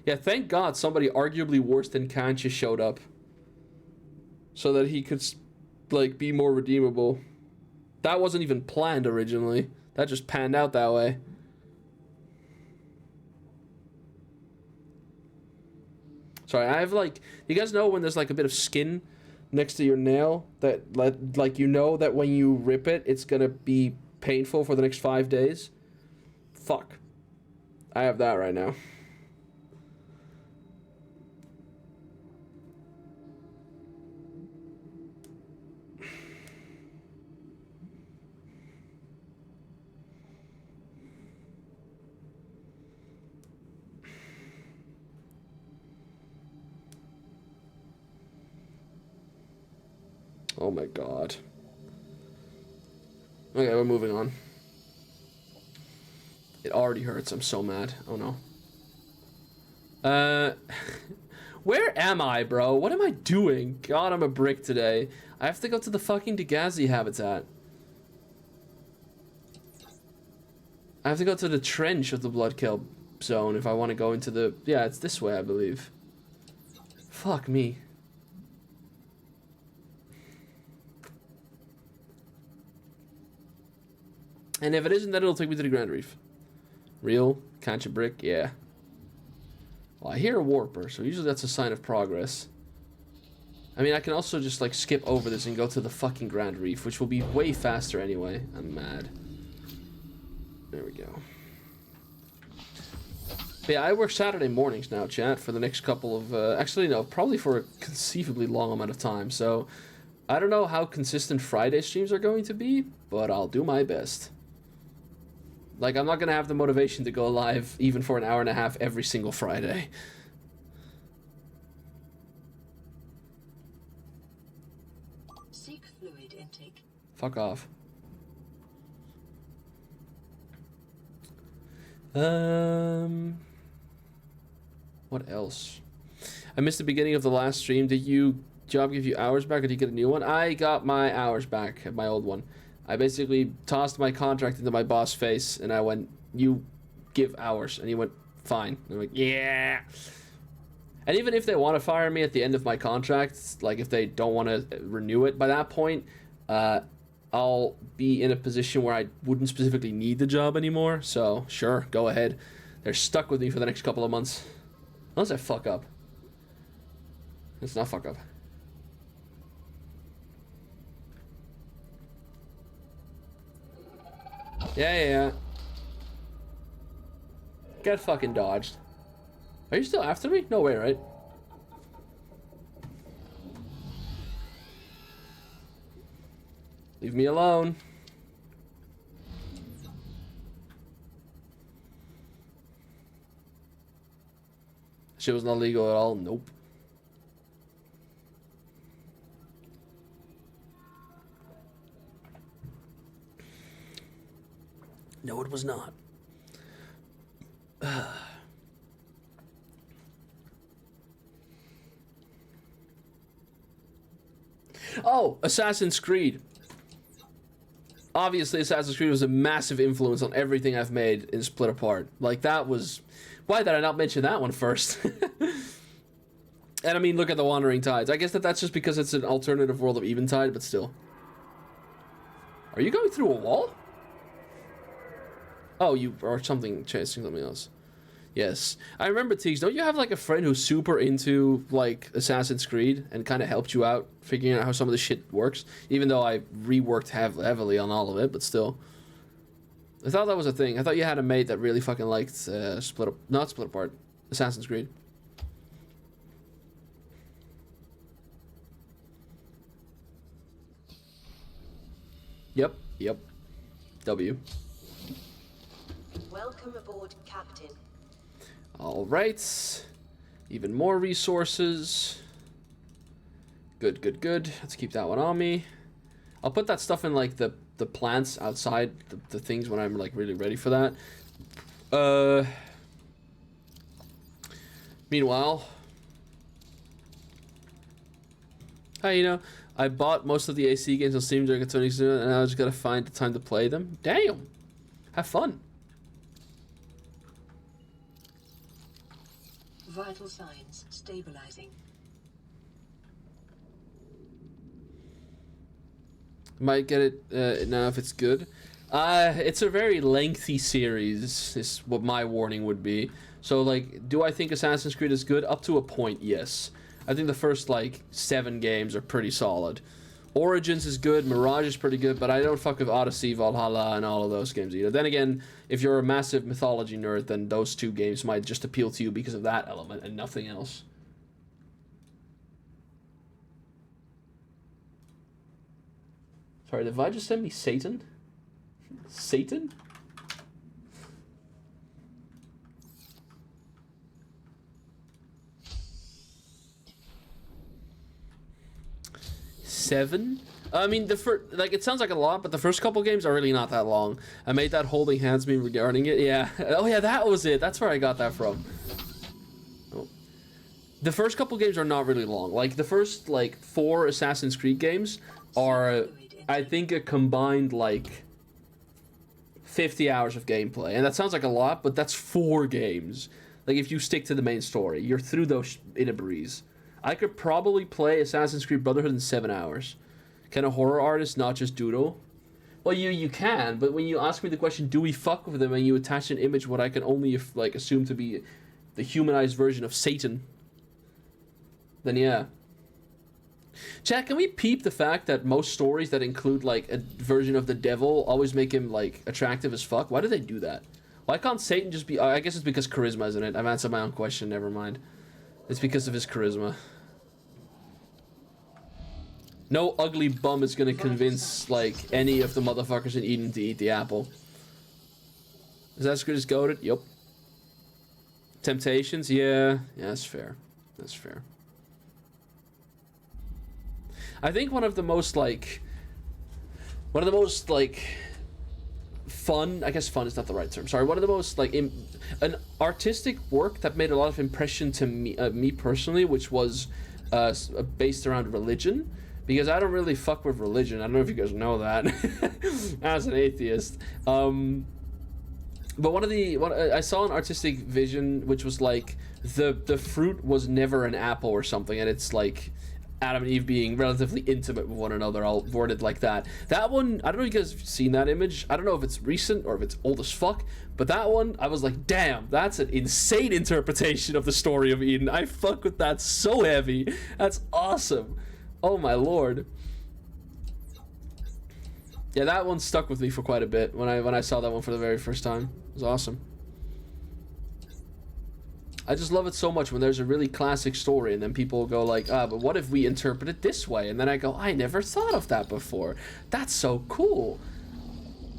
Yeah, thank God somebody arguably worse than Kancha showed up, so that he could like be more redeemable. That wasn't even planned originally. That just panned out that way. Sorry, I have like, you guys know when there's like a bit of skin next to your nail that like you know that when you rip it, it's gonna be painful for the next 5 days? Fuck. I have that right now. Oh my God. Okay, we're moving on. It already hurts. I'm so mad. Oh no. Where am I, bro? What am I doing? God, I'm a brick today. I have to go to the fucking Degazi habitat. I have to go to the trench of the Bloodkelp zone if I want to go into the... Yeah, it's this way, I believe. Fuck me. And if it isn't, then it'll take me to the Grand Reef. Real? Cancha brick? Yeah. Well, I hear a warper, so usually that's a sign of progress. I mean, I can also just, like, skip over this and go to the fucking Grand Reef, which will be way faster anyway. I'm mad. There we go. But yeah, I work Saturday mornings now, chat, for the next couple of... actually, no, probably for a conceivably long amount of time, so... I don't know how consistent Friday streams are going to be, but I'll do my best. Like, I'm not going to have the motivation to go live even for an hour and a half every single Friday. Seek fluid intake. Fuck off. What else? I missed the beginning of the last stream. Did you job give you hours back, or did you get a new one? I got my hours back at my old one. I basically tossed my contract into my boss face, and I went, you give hours. And he went, fine. And I'm like, yeah. And even if they want to fire me at the end of my contract, like if they don't want to renew it by that point, I'll be in a position where I wouldn't specifically need the job anymore. So sure, go ahead. They're stuck with me for the next couple of months. Unless I fuck up. Let's not fuck up. Yeah. Get fucking dodged. Are you still after me? No way, right? Leave me alone. Shit was not legal at all. Nope. No, it was not. Oh, Assassin's Creed. Obviously, Assassin's Creed was a massive influence on everything I've made in Split Apart. Like, that was... Why did I not mention that one first? And I mean, look at the Wandering Tides. I guess that's just because it's an alternative world of Eventide, but still. Are you going through a wall? Oh, you are something, chasing something else. Yes. I remember, Teagues, don't you have like a friend who's super into like Assassin's Creed and kind of helped you out figuring out how some of the shit works? Even though I reworked heavily on all of it, but still. I thought that was a thing. I thought you had a mate that really fucking liked not Split Apart, Assassin's Creed. Yep. W. Welcome aboard, Captain. All right. Even more resources. Good. Let's keep that one on me. I'll put that stuff in like the plants outside the things when I'm like really ready for that. Meanwhile, hi, I bought most of the AC games on Steam during a 20 and I just gotta find the time to play them. Damn. Have fun. Vital signs stabilizing. Might get it now if it's good. It's a very lengthy series, is what my warning would be. So, like, do I think Assassin's Creed is good? Up to a point, yes. I think the first, like, 7 games are pretty solid. Origins is good, Mirage is pretty good, but I don't fuck with Odyssey, Valhalla, and all of those games either. Then again, if you're a massive mythology nerd, then those 2 games might just appeal to you because of that element and nothing else. Sorry, did Vi just send me Satan? Satan? Seven? I mean, the first, like, it sounds like a lot, but the first couple games are really not that long. I made that holding hands meme regarding it. Yeah. Oh, yeah, that was it. That's where I got that from. Oh. The first couple games are not really long. Like, the first, like, 4 Assassin's Creed games are, I think, a combined, like, 50 hours of gameplay. And that sounds like a lot, but that's 4 games. Like, if you stick to the main story, you're through those in a breeze. I could probably play Assassin's Creed Brotherhood in 7 hours. Can a horror artist not just doodle? Well, you can, but when you ask me the question, do we fuck with them, and you attach an image what I can only like assume to be the humanized version of Satan, then yeah. Chat, can we peep the fact that most stories that include like a version of the devil always make him like attractive as fuck? Why do they do that? Why can't Satan just be... I guess it's because charisma, isn't it? I've answered my own question, never mind. It's because of his charisma. No ugly bum is gonna convince, like, any of the motherfuckers in Eden to eat the apple. Is that as good as goated? Yup. Temptations? Yeah, that's fair. That's fair. I think one of the most, like, fun, I guess fun is not the right term, sorry, one of the most, like, an artistic work that made a lot of impression to me personally, which was based around religion. Because I don't really fuck with religion. I don't know if you guys know that as an atheist. But I saw an artistic vision which was like the fruit was never an apple or something, and it's like Adam and Eve being relatively intimate with one another. I'll word it like that. That one, I don't know if you guys have seen that image. I don't know if it's recent or if it's old as fuck, but that one, I was like, damn, that's an insane interpretation of the story of Eden. I fuck with that so heavy. That's awesome. Oh my lord. Yeah, that one stuck with me for quite a bit when I saw that one for the very first time. It was awesome. I just love it so much when there's a really classic story and then people go like, ah, but what if we interpret it this way? And then I go, I never thought of that before. That's so cool.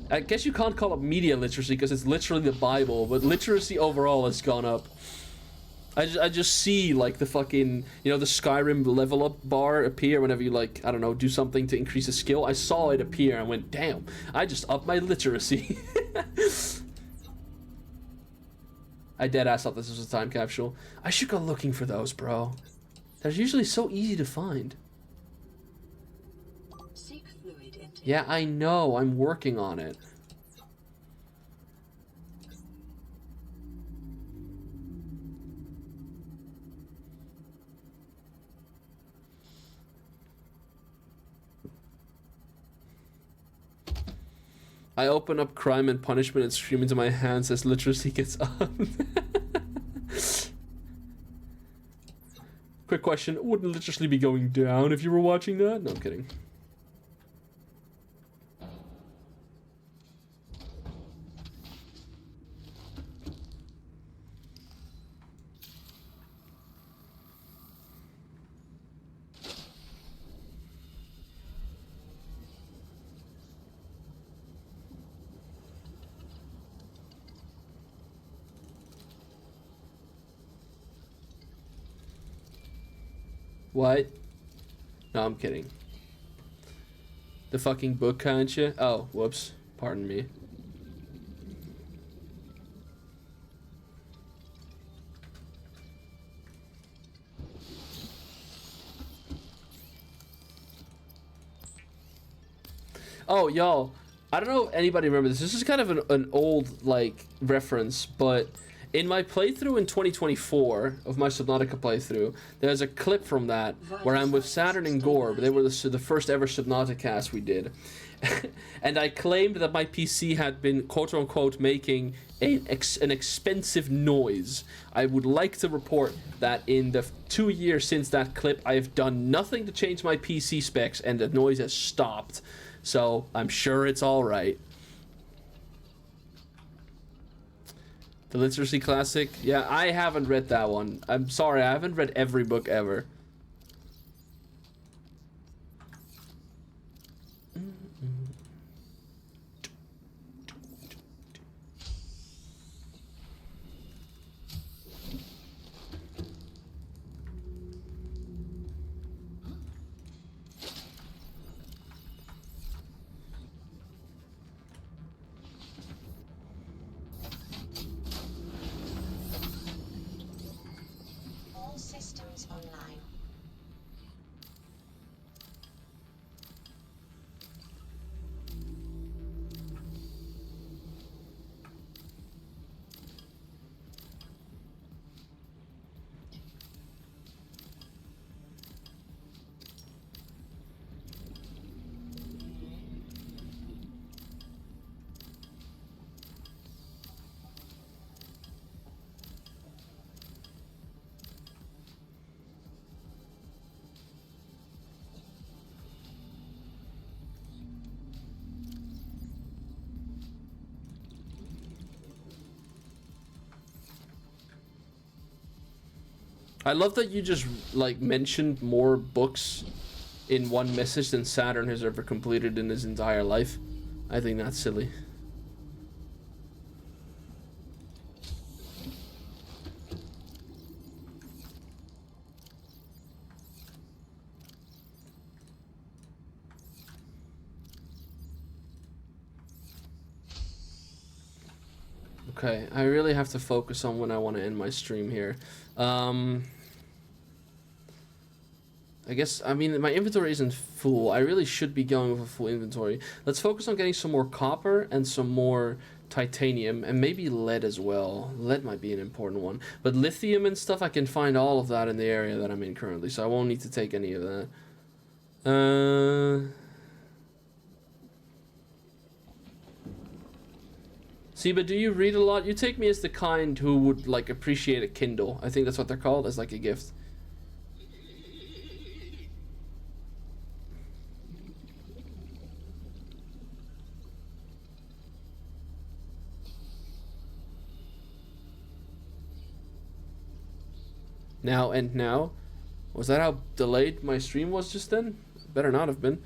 I guess you can't call it media literacy because it's literally the Bible, but literacy overall has gone up. I just see like the fucking, you know, the Skyrim level up bar appear whenever you like, I don't know, do something to increase a skill. I saw it appear and went, damn, I just upped my literacy. I deadass thought this was a time capsule. I should go looking for those, bro. They're usually so easy to find. Seek fluid intake. Yeah, I know. I'm working on it. I open up Crime and Punishment and scream into my hands as literacy gets on. Quick question, wouldn't literacy be going down if you were watching that? No, I'm kidding. What? No, I'm kidding. The fucking book, can't you? Oh, whoops. Pardon me. Oh, y'all. I don't know if anybody remembers this. This is kind of an old, like, reference, but in my playthrough in 2024 of my Subnautica playthrough, there's a clip from that where I'm with Saturn and Gorb. They were the first ever Subnautica cast we did. And I claimed that my PC had been quote-unquote making an expensive noise. I would like to report that in the 2 years since that clip, I have done nothing to change my PC specs and the noise has stopped. So I'm sure it's alright. The Literacy Classic? Yeah, I haven't read that one. I'm sorry, I haven't read every book ever. All systems online. I love that you just, like, mentioned more books in one message than Saturn has ever completed in his entire life. I think that's silly. Okay, I really have to focus on when I want to end my stream here. I guess, I mean, my inventory isn't full. I really should be going with a full inventory. Let's focus on getting some more copper and some more titanium, and maybe lead as well. Lead might be an important one. But lithium and stuff, I can find all of that in the area that I'm in currently, so I won't need to take any of that. See, but do you read a lot? You take me as the kind who would, like, appreciate a Kindle. I think that's what they're called, as, like, a gift. Now and now? Was that how delayed my stream was just then? Better not have been.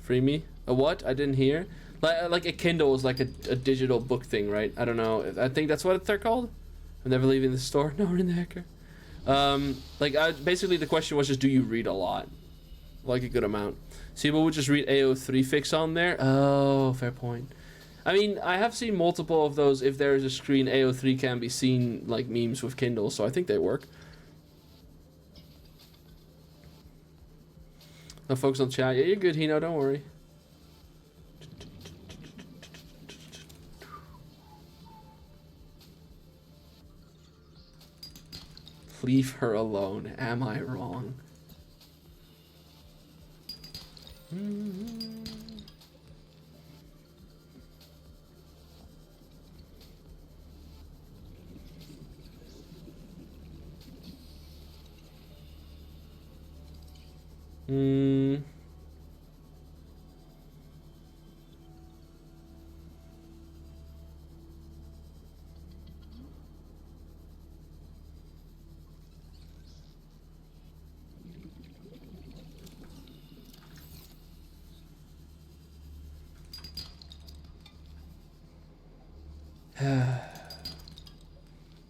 Free me? A what? I didn't hear. Like a Kindle is like a digital book thing, right? I don't know. I think that's what they're called. I'm never leaving the store. No, we're in the hacker. Basically the question was just, do you read a lot? Like a good amount. See, but we'll just read AO3 fix on there. Oh, fair point. I mean, I have seen multiple of those. If there is a screen, AO3 can be seen, like memes with Kindle, so I think they work. No focus on chat. Yeah, you're good, Hino, don't worry. Leave her alone. Am I wrong?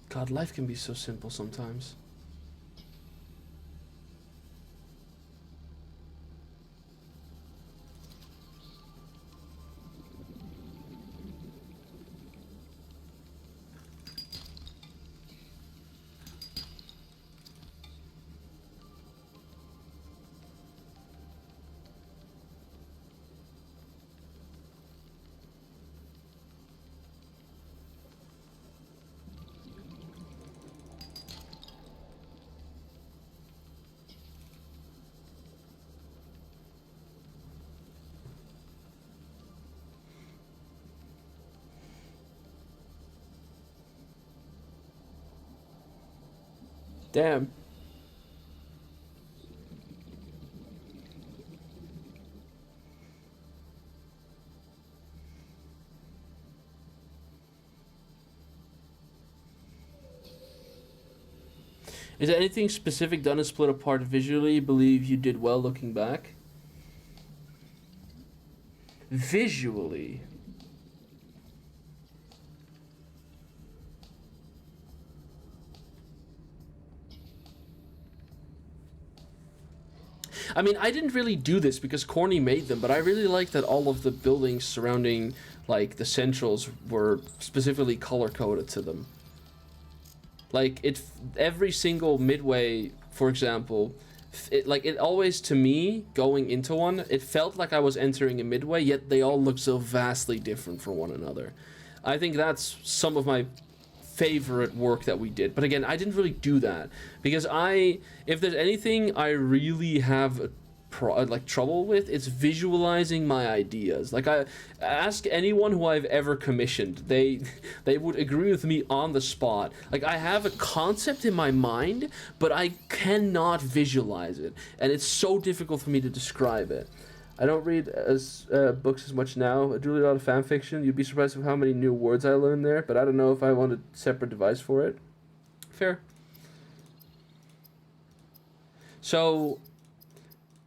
God, life can be so simple sometimes. Damn. Is there anything specific done and split apart visually? Believe you did well looking back? Visually? I mean, I didn't really do this because Corny made them, but I really like that all of the buildings surrounding, like, the centrals were specifically color-coded to them. Like, every single midway, for example, it always, to me, going into one, it felt like I was entering a midway, yet they all look so vastly different from one another. I think that's some of my favorite work that we did, but again, I didn't really do that because if there's anything I really have trouble with, it's visualizing my ideas. Like, I ask anyone who I've ever commissioned, they would agree with me on the spot. Like, I have a concept in my mind, but I cannot visualize it, and it's so difficult for me to describe it. I don't read books as much now. I do read a lot of fan fiction. You'd be surprised with how many new words I learned there, but I don't know if I want a separate device for it. Fair. So,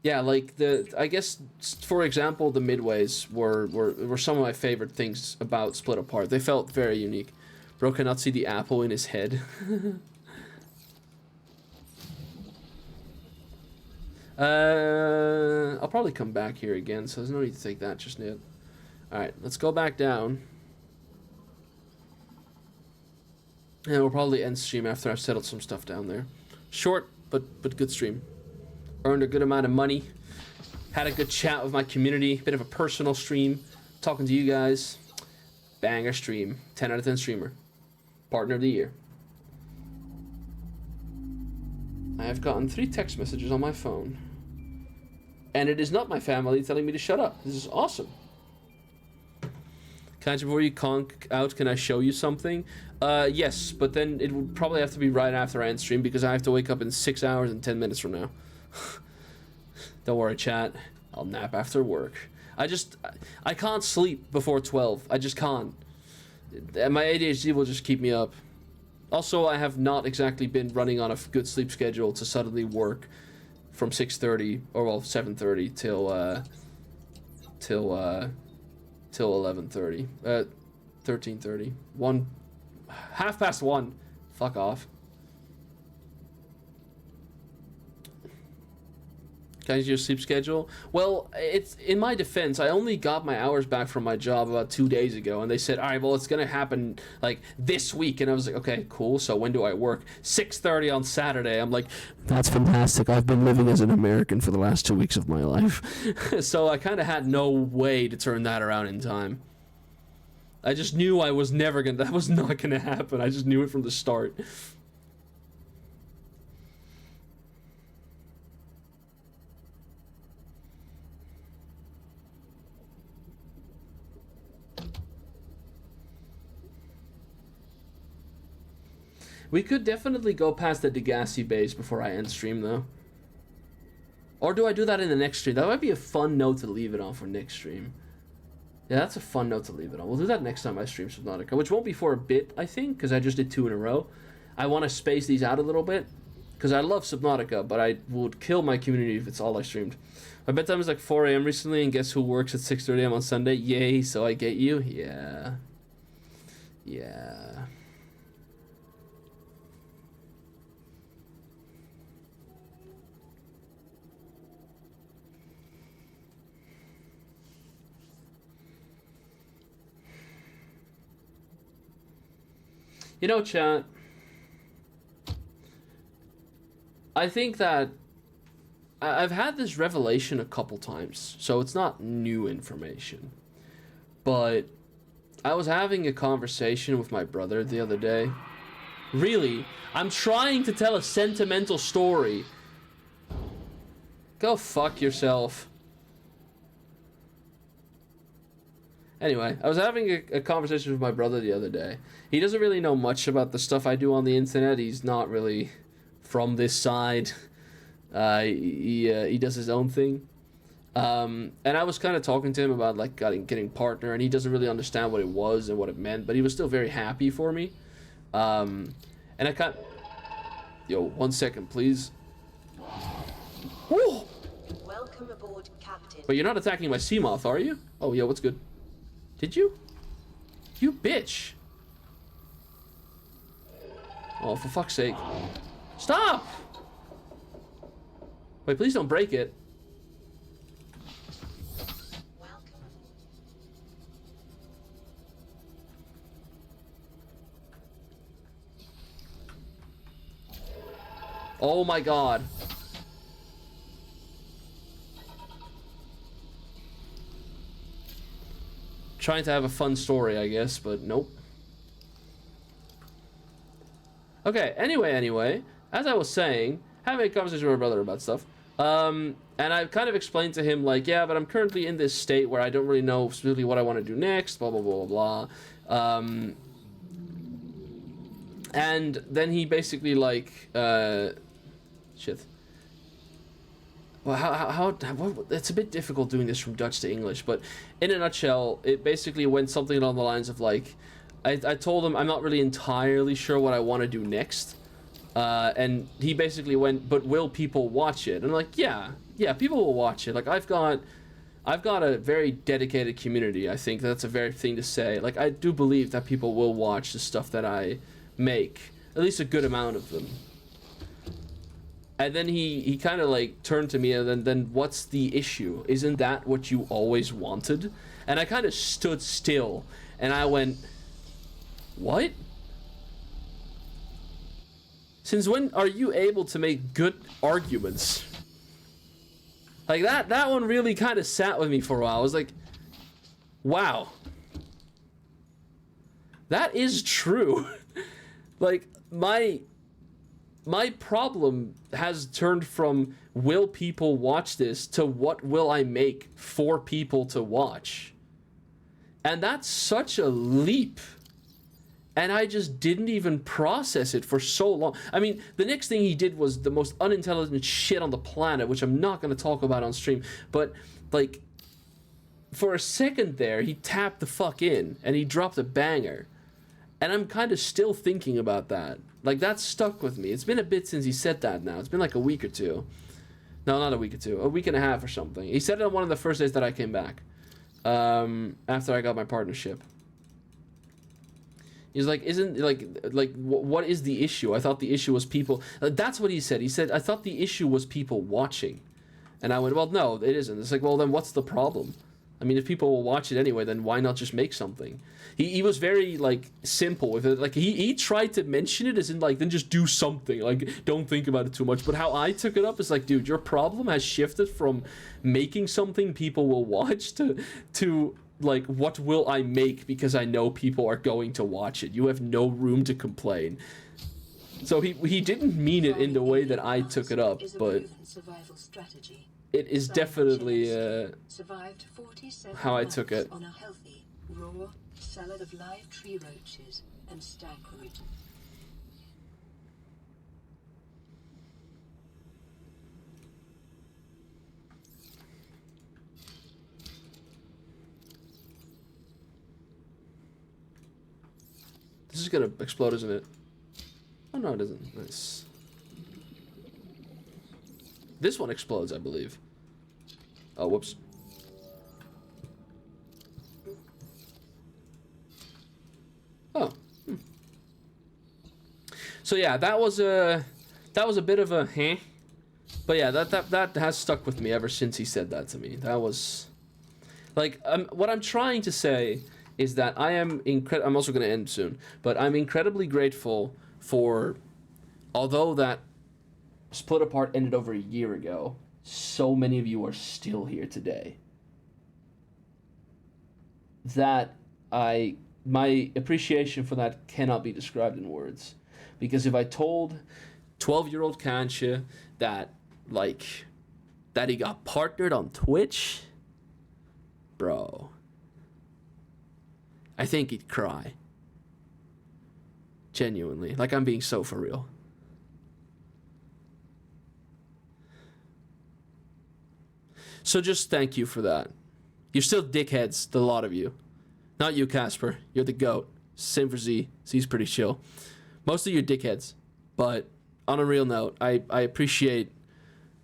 yeah, like I guess, for example, the midways were some of my favorite things about Split Apart. They felt very unique. Bro cannot see the apple in his head. I'll probably come back here again, so there's no need to take that just yet. Alright, let's go back down. And we'll probably end stream after I've settled some stuff down there. Short, but good stream. Earned a good amount of money. Had a good chat with my community. Bit of a personal stream. Talking to you guys. Banger stream. 10 out of 10 streamer. Partner of the year. I have gotten 3 text messages on my phone. And it is not my family telling me to shut up. This is awesome. Can I, before you conk out, can I show you something? Yes, but then it would probably have to be right after I end stream because I have to wake up in 6 hours and 10 minutes from now. Don't worry, chat. I'll nap after work. I can't sleep before 12. I just can't. My ADHD will just keep me up. Also, I have not exactly been running on a good sleep schedule to suddenly work from 6:30 or well 7:30 till 11:30, 13:30, 1:30. Fuck off. Can I use your sleep schedule? Well, it's in my defense, I only got my hours back from my job about 2 days ago, and they said, all right, well, it's gonna happen like this week, and I was like, okay, cool. So when do I work? 6:30 on Saturday. I'm like, that's fantastic. I've been living as an American for the last 2 weeks of my life. So I kind of had no way to turn that around in time. I just knew that was not gonna happen. I just knew it from the start. We could definitely go past the Degassi base before I end stream, though. Or do I do that in the next stream? That might be a fun note to leave it on for next stream. Yeah, that's a fun note to leave it on. We'll do that next time I stream Subnautica, which won't be for a bit, I think, because I just did 2 in a row. I want to space these out a little bit, because I love Subnautica, but I would kill my community if it's all I streamed. My bedtime is like 4 a.m. recently, and guess who works at 6:30 a.m. on Sunday? Yay, so I get you? Yeah. Yeah. You know, chat, I think that I've had this revelation a couple times, so it's not new information. But I was having a conversation with my brother the other day. Really, I'm trying to tell a sentimental story. Go fuck yourself. Anyway, I was having a conversation with my brother the other day. He doesn't really know much about the stuff I do on the internet. He's not really from this side. He does his own thing. And I was kind of talking to him about like getting partner, and he doesn't really understand what it was and what it meant, but he was still very happy for me. And I can't... Yo, 1 second, please. Woo! Welcome aboard, Captain. But you're not attacking my Seamoth, are you? Oh, yeah, what's good? Did you? You bitch. Oh, for fuck's sake. Stop! Wait, please don't break it. Welcome. Oh my god. Trying to have a fun story, I guess, but nope. Okay, anyway, as I was saying, having a conversation with my brother about stuff, and I kind of explained to him, like, yeah, but I'm currently in this state where I don't really know specifically what I want to do next, blah, blah, blah, blah, blah. And then he basically, like, shit. Well, it's a bit difficult doing this from Dutch to English, but in a nutshell, it basically went something along the lines of, like, I told him I'm not really entirely sure what I want to do next, and he basically went, but will people watch it? And I'm like, yeah, people will watch it. Like, I've got a very dedicated community. I think that's a very thing to say. Like, I do believe that people will watch the stuff that I make, at least a good amount of them. And then he kind of like turned to me, and then what's the issue? Isn't that what you always wanted? And I kind of stood still, and I went, what? Since when are you able to make good arguments? Like, that one really kind of sat with me for a while. I was like, wow. That is true. Like, my problem has turned from will people watch this to what will I make for people to watch? And that's such a leap. And I just didn't even process it for so long. I mean, the next thing he did was the most unintelligent shit on the planet, which I'm not going to talk about on stream. But, like, for a second there, he tapped the fuck in, and he dropped a banger. And I'm kind of still thinking about that. Like, that stuck with me. It's been a bit since he said that now. It's been like a week or two. No, not a week or two. A week and a half or something. He said it on one of the first days that I came back. After I got my partnership. He's like, what is the issue? I thought the issue was people. That's what he said. He said, I thought the issue was people watching. And I went, well, no, it isn't. It's like, well, then what's the problem? I mean, if people will watch it anyway, then why not just make something? He was very, like, simple with it. Like, he tried to mention it as in, like, then just do something. Like, don't think about it too much. But how I took it up is like, dude, your problem has shifted from making something people will watch to like, what will I make because I know people are going to watch it? You have no room to complain. So he didn't mean it in the way that I took it up, but it is definitely how I took it. On a healthy, raw salad of live tree roaches and stagroot. This is gonna explode, isn't it? Oh no, it isn't. Nice. This one explodes, I believe. Oh, whoops. Oh. So yeah, that was a bit of a heh. But yeah, that has stuck with me ever since he said that to me. That was like what I'm trying to say is that I'm also going to end soon, but I'm incredibly grateful for, although that Split Apart ended over a year ago, so many of you are still here today. That my appreciation for that cannot be described in words. Because if I told 12-year-old Kancha that he got partnered on Twitch, bro, I think he'd cry. Genuinely. Like, I'm being so for real. So just thank you for that. You're still dickheads, the lot of you. Not you, Casper. You're the GOAT. Same for Z. Z's pretty chill. Most of you are dickheads. But on a real note, I appreciate...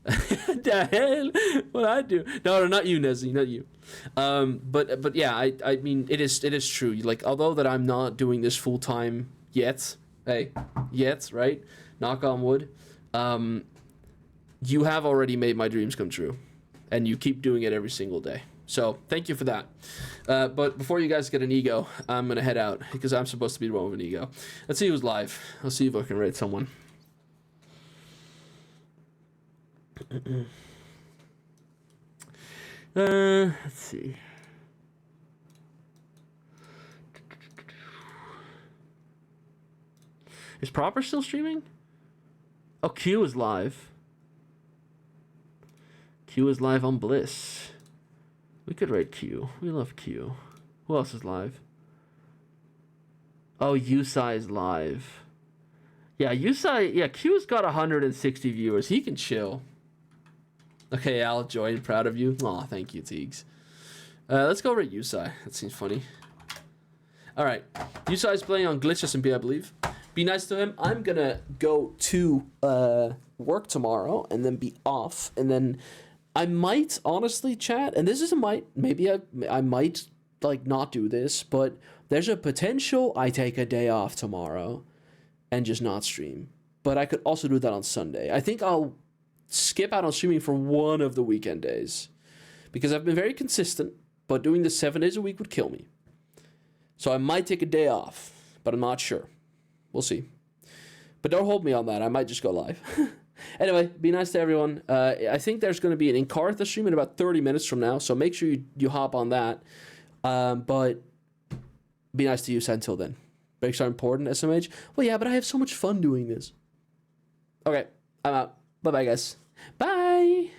the hell? What I do? No, not you, Nezzy. Not you. But yeah, I mean, it is true. Like, although that I'm not doing this full time yet, right? Knock on wood. You have already made my dreams come true, and you keep doing it every single day. So thank you for that. But before you guys get an ego, I'm gonna head out because I'm supposed to be the one with an ego. Let's see who's live. I'll see if I can rate someone. Let's see. Is Proper still streaming? Oh, Q is live. Q is live on Bliss. We could rate Q. We love Q. Who else is live? Oh, Yusai is live. Yeah, Yusai. Yeah, Q's got 160 viewers. He can chill. Okay, Al, join. Proud of you. Aw, thank you, Teagues. Let's go rate Yusai. That seems funny. Alright. Yusai's playing on Glitch SMP, I believe. Be nice to him. I'm gonna go to work tomorrow and then be off. And then I might honestly chat. And this is a might. Maybe I might like not do this. But there's a potential I take a day off tomorrow and just not stream. But I could also do that on Sunday. I think I'll skip out on streaming for one of the weekend days because I've been very consistent, but doing this 7 days a week would kill me. So I might take a day off, but I'm not sure. We'll see. But don't hold me on that. I might just go live. Anyway, be nice to everyone. I think there's going to be an Encartha stream in about 30 minutes from now, so make sure you hop on that. But be nice to you until then. Breaks are important, SMH. Well, yeah, but I have so much fun doing this. Okay, I'm out. Bye-bye, guys. Bye!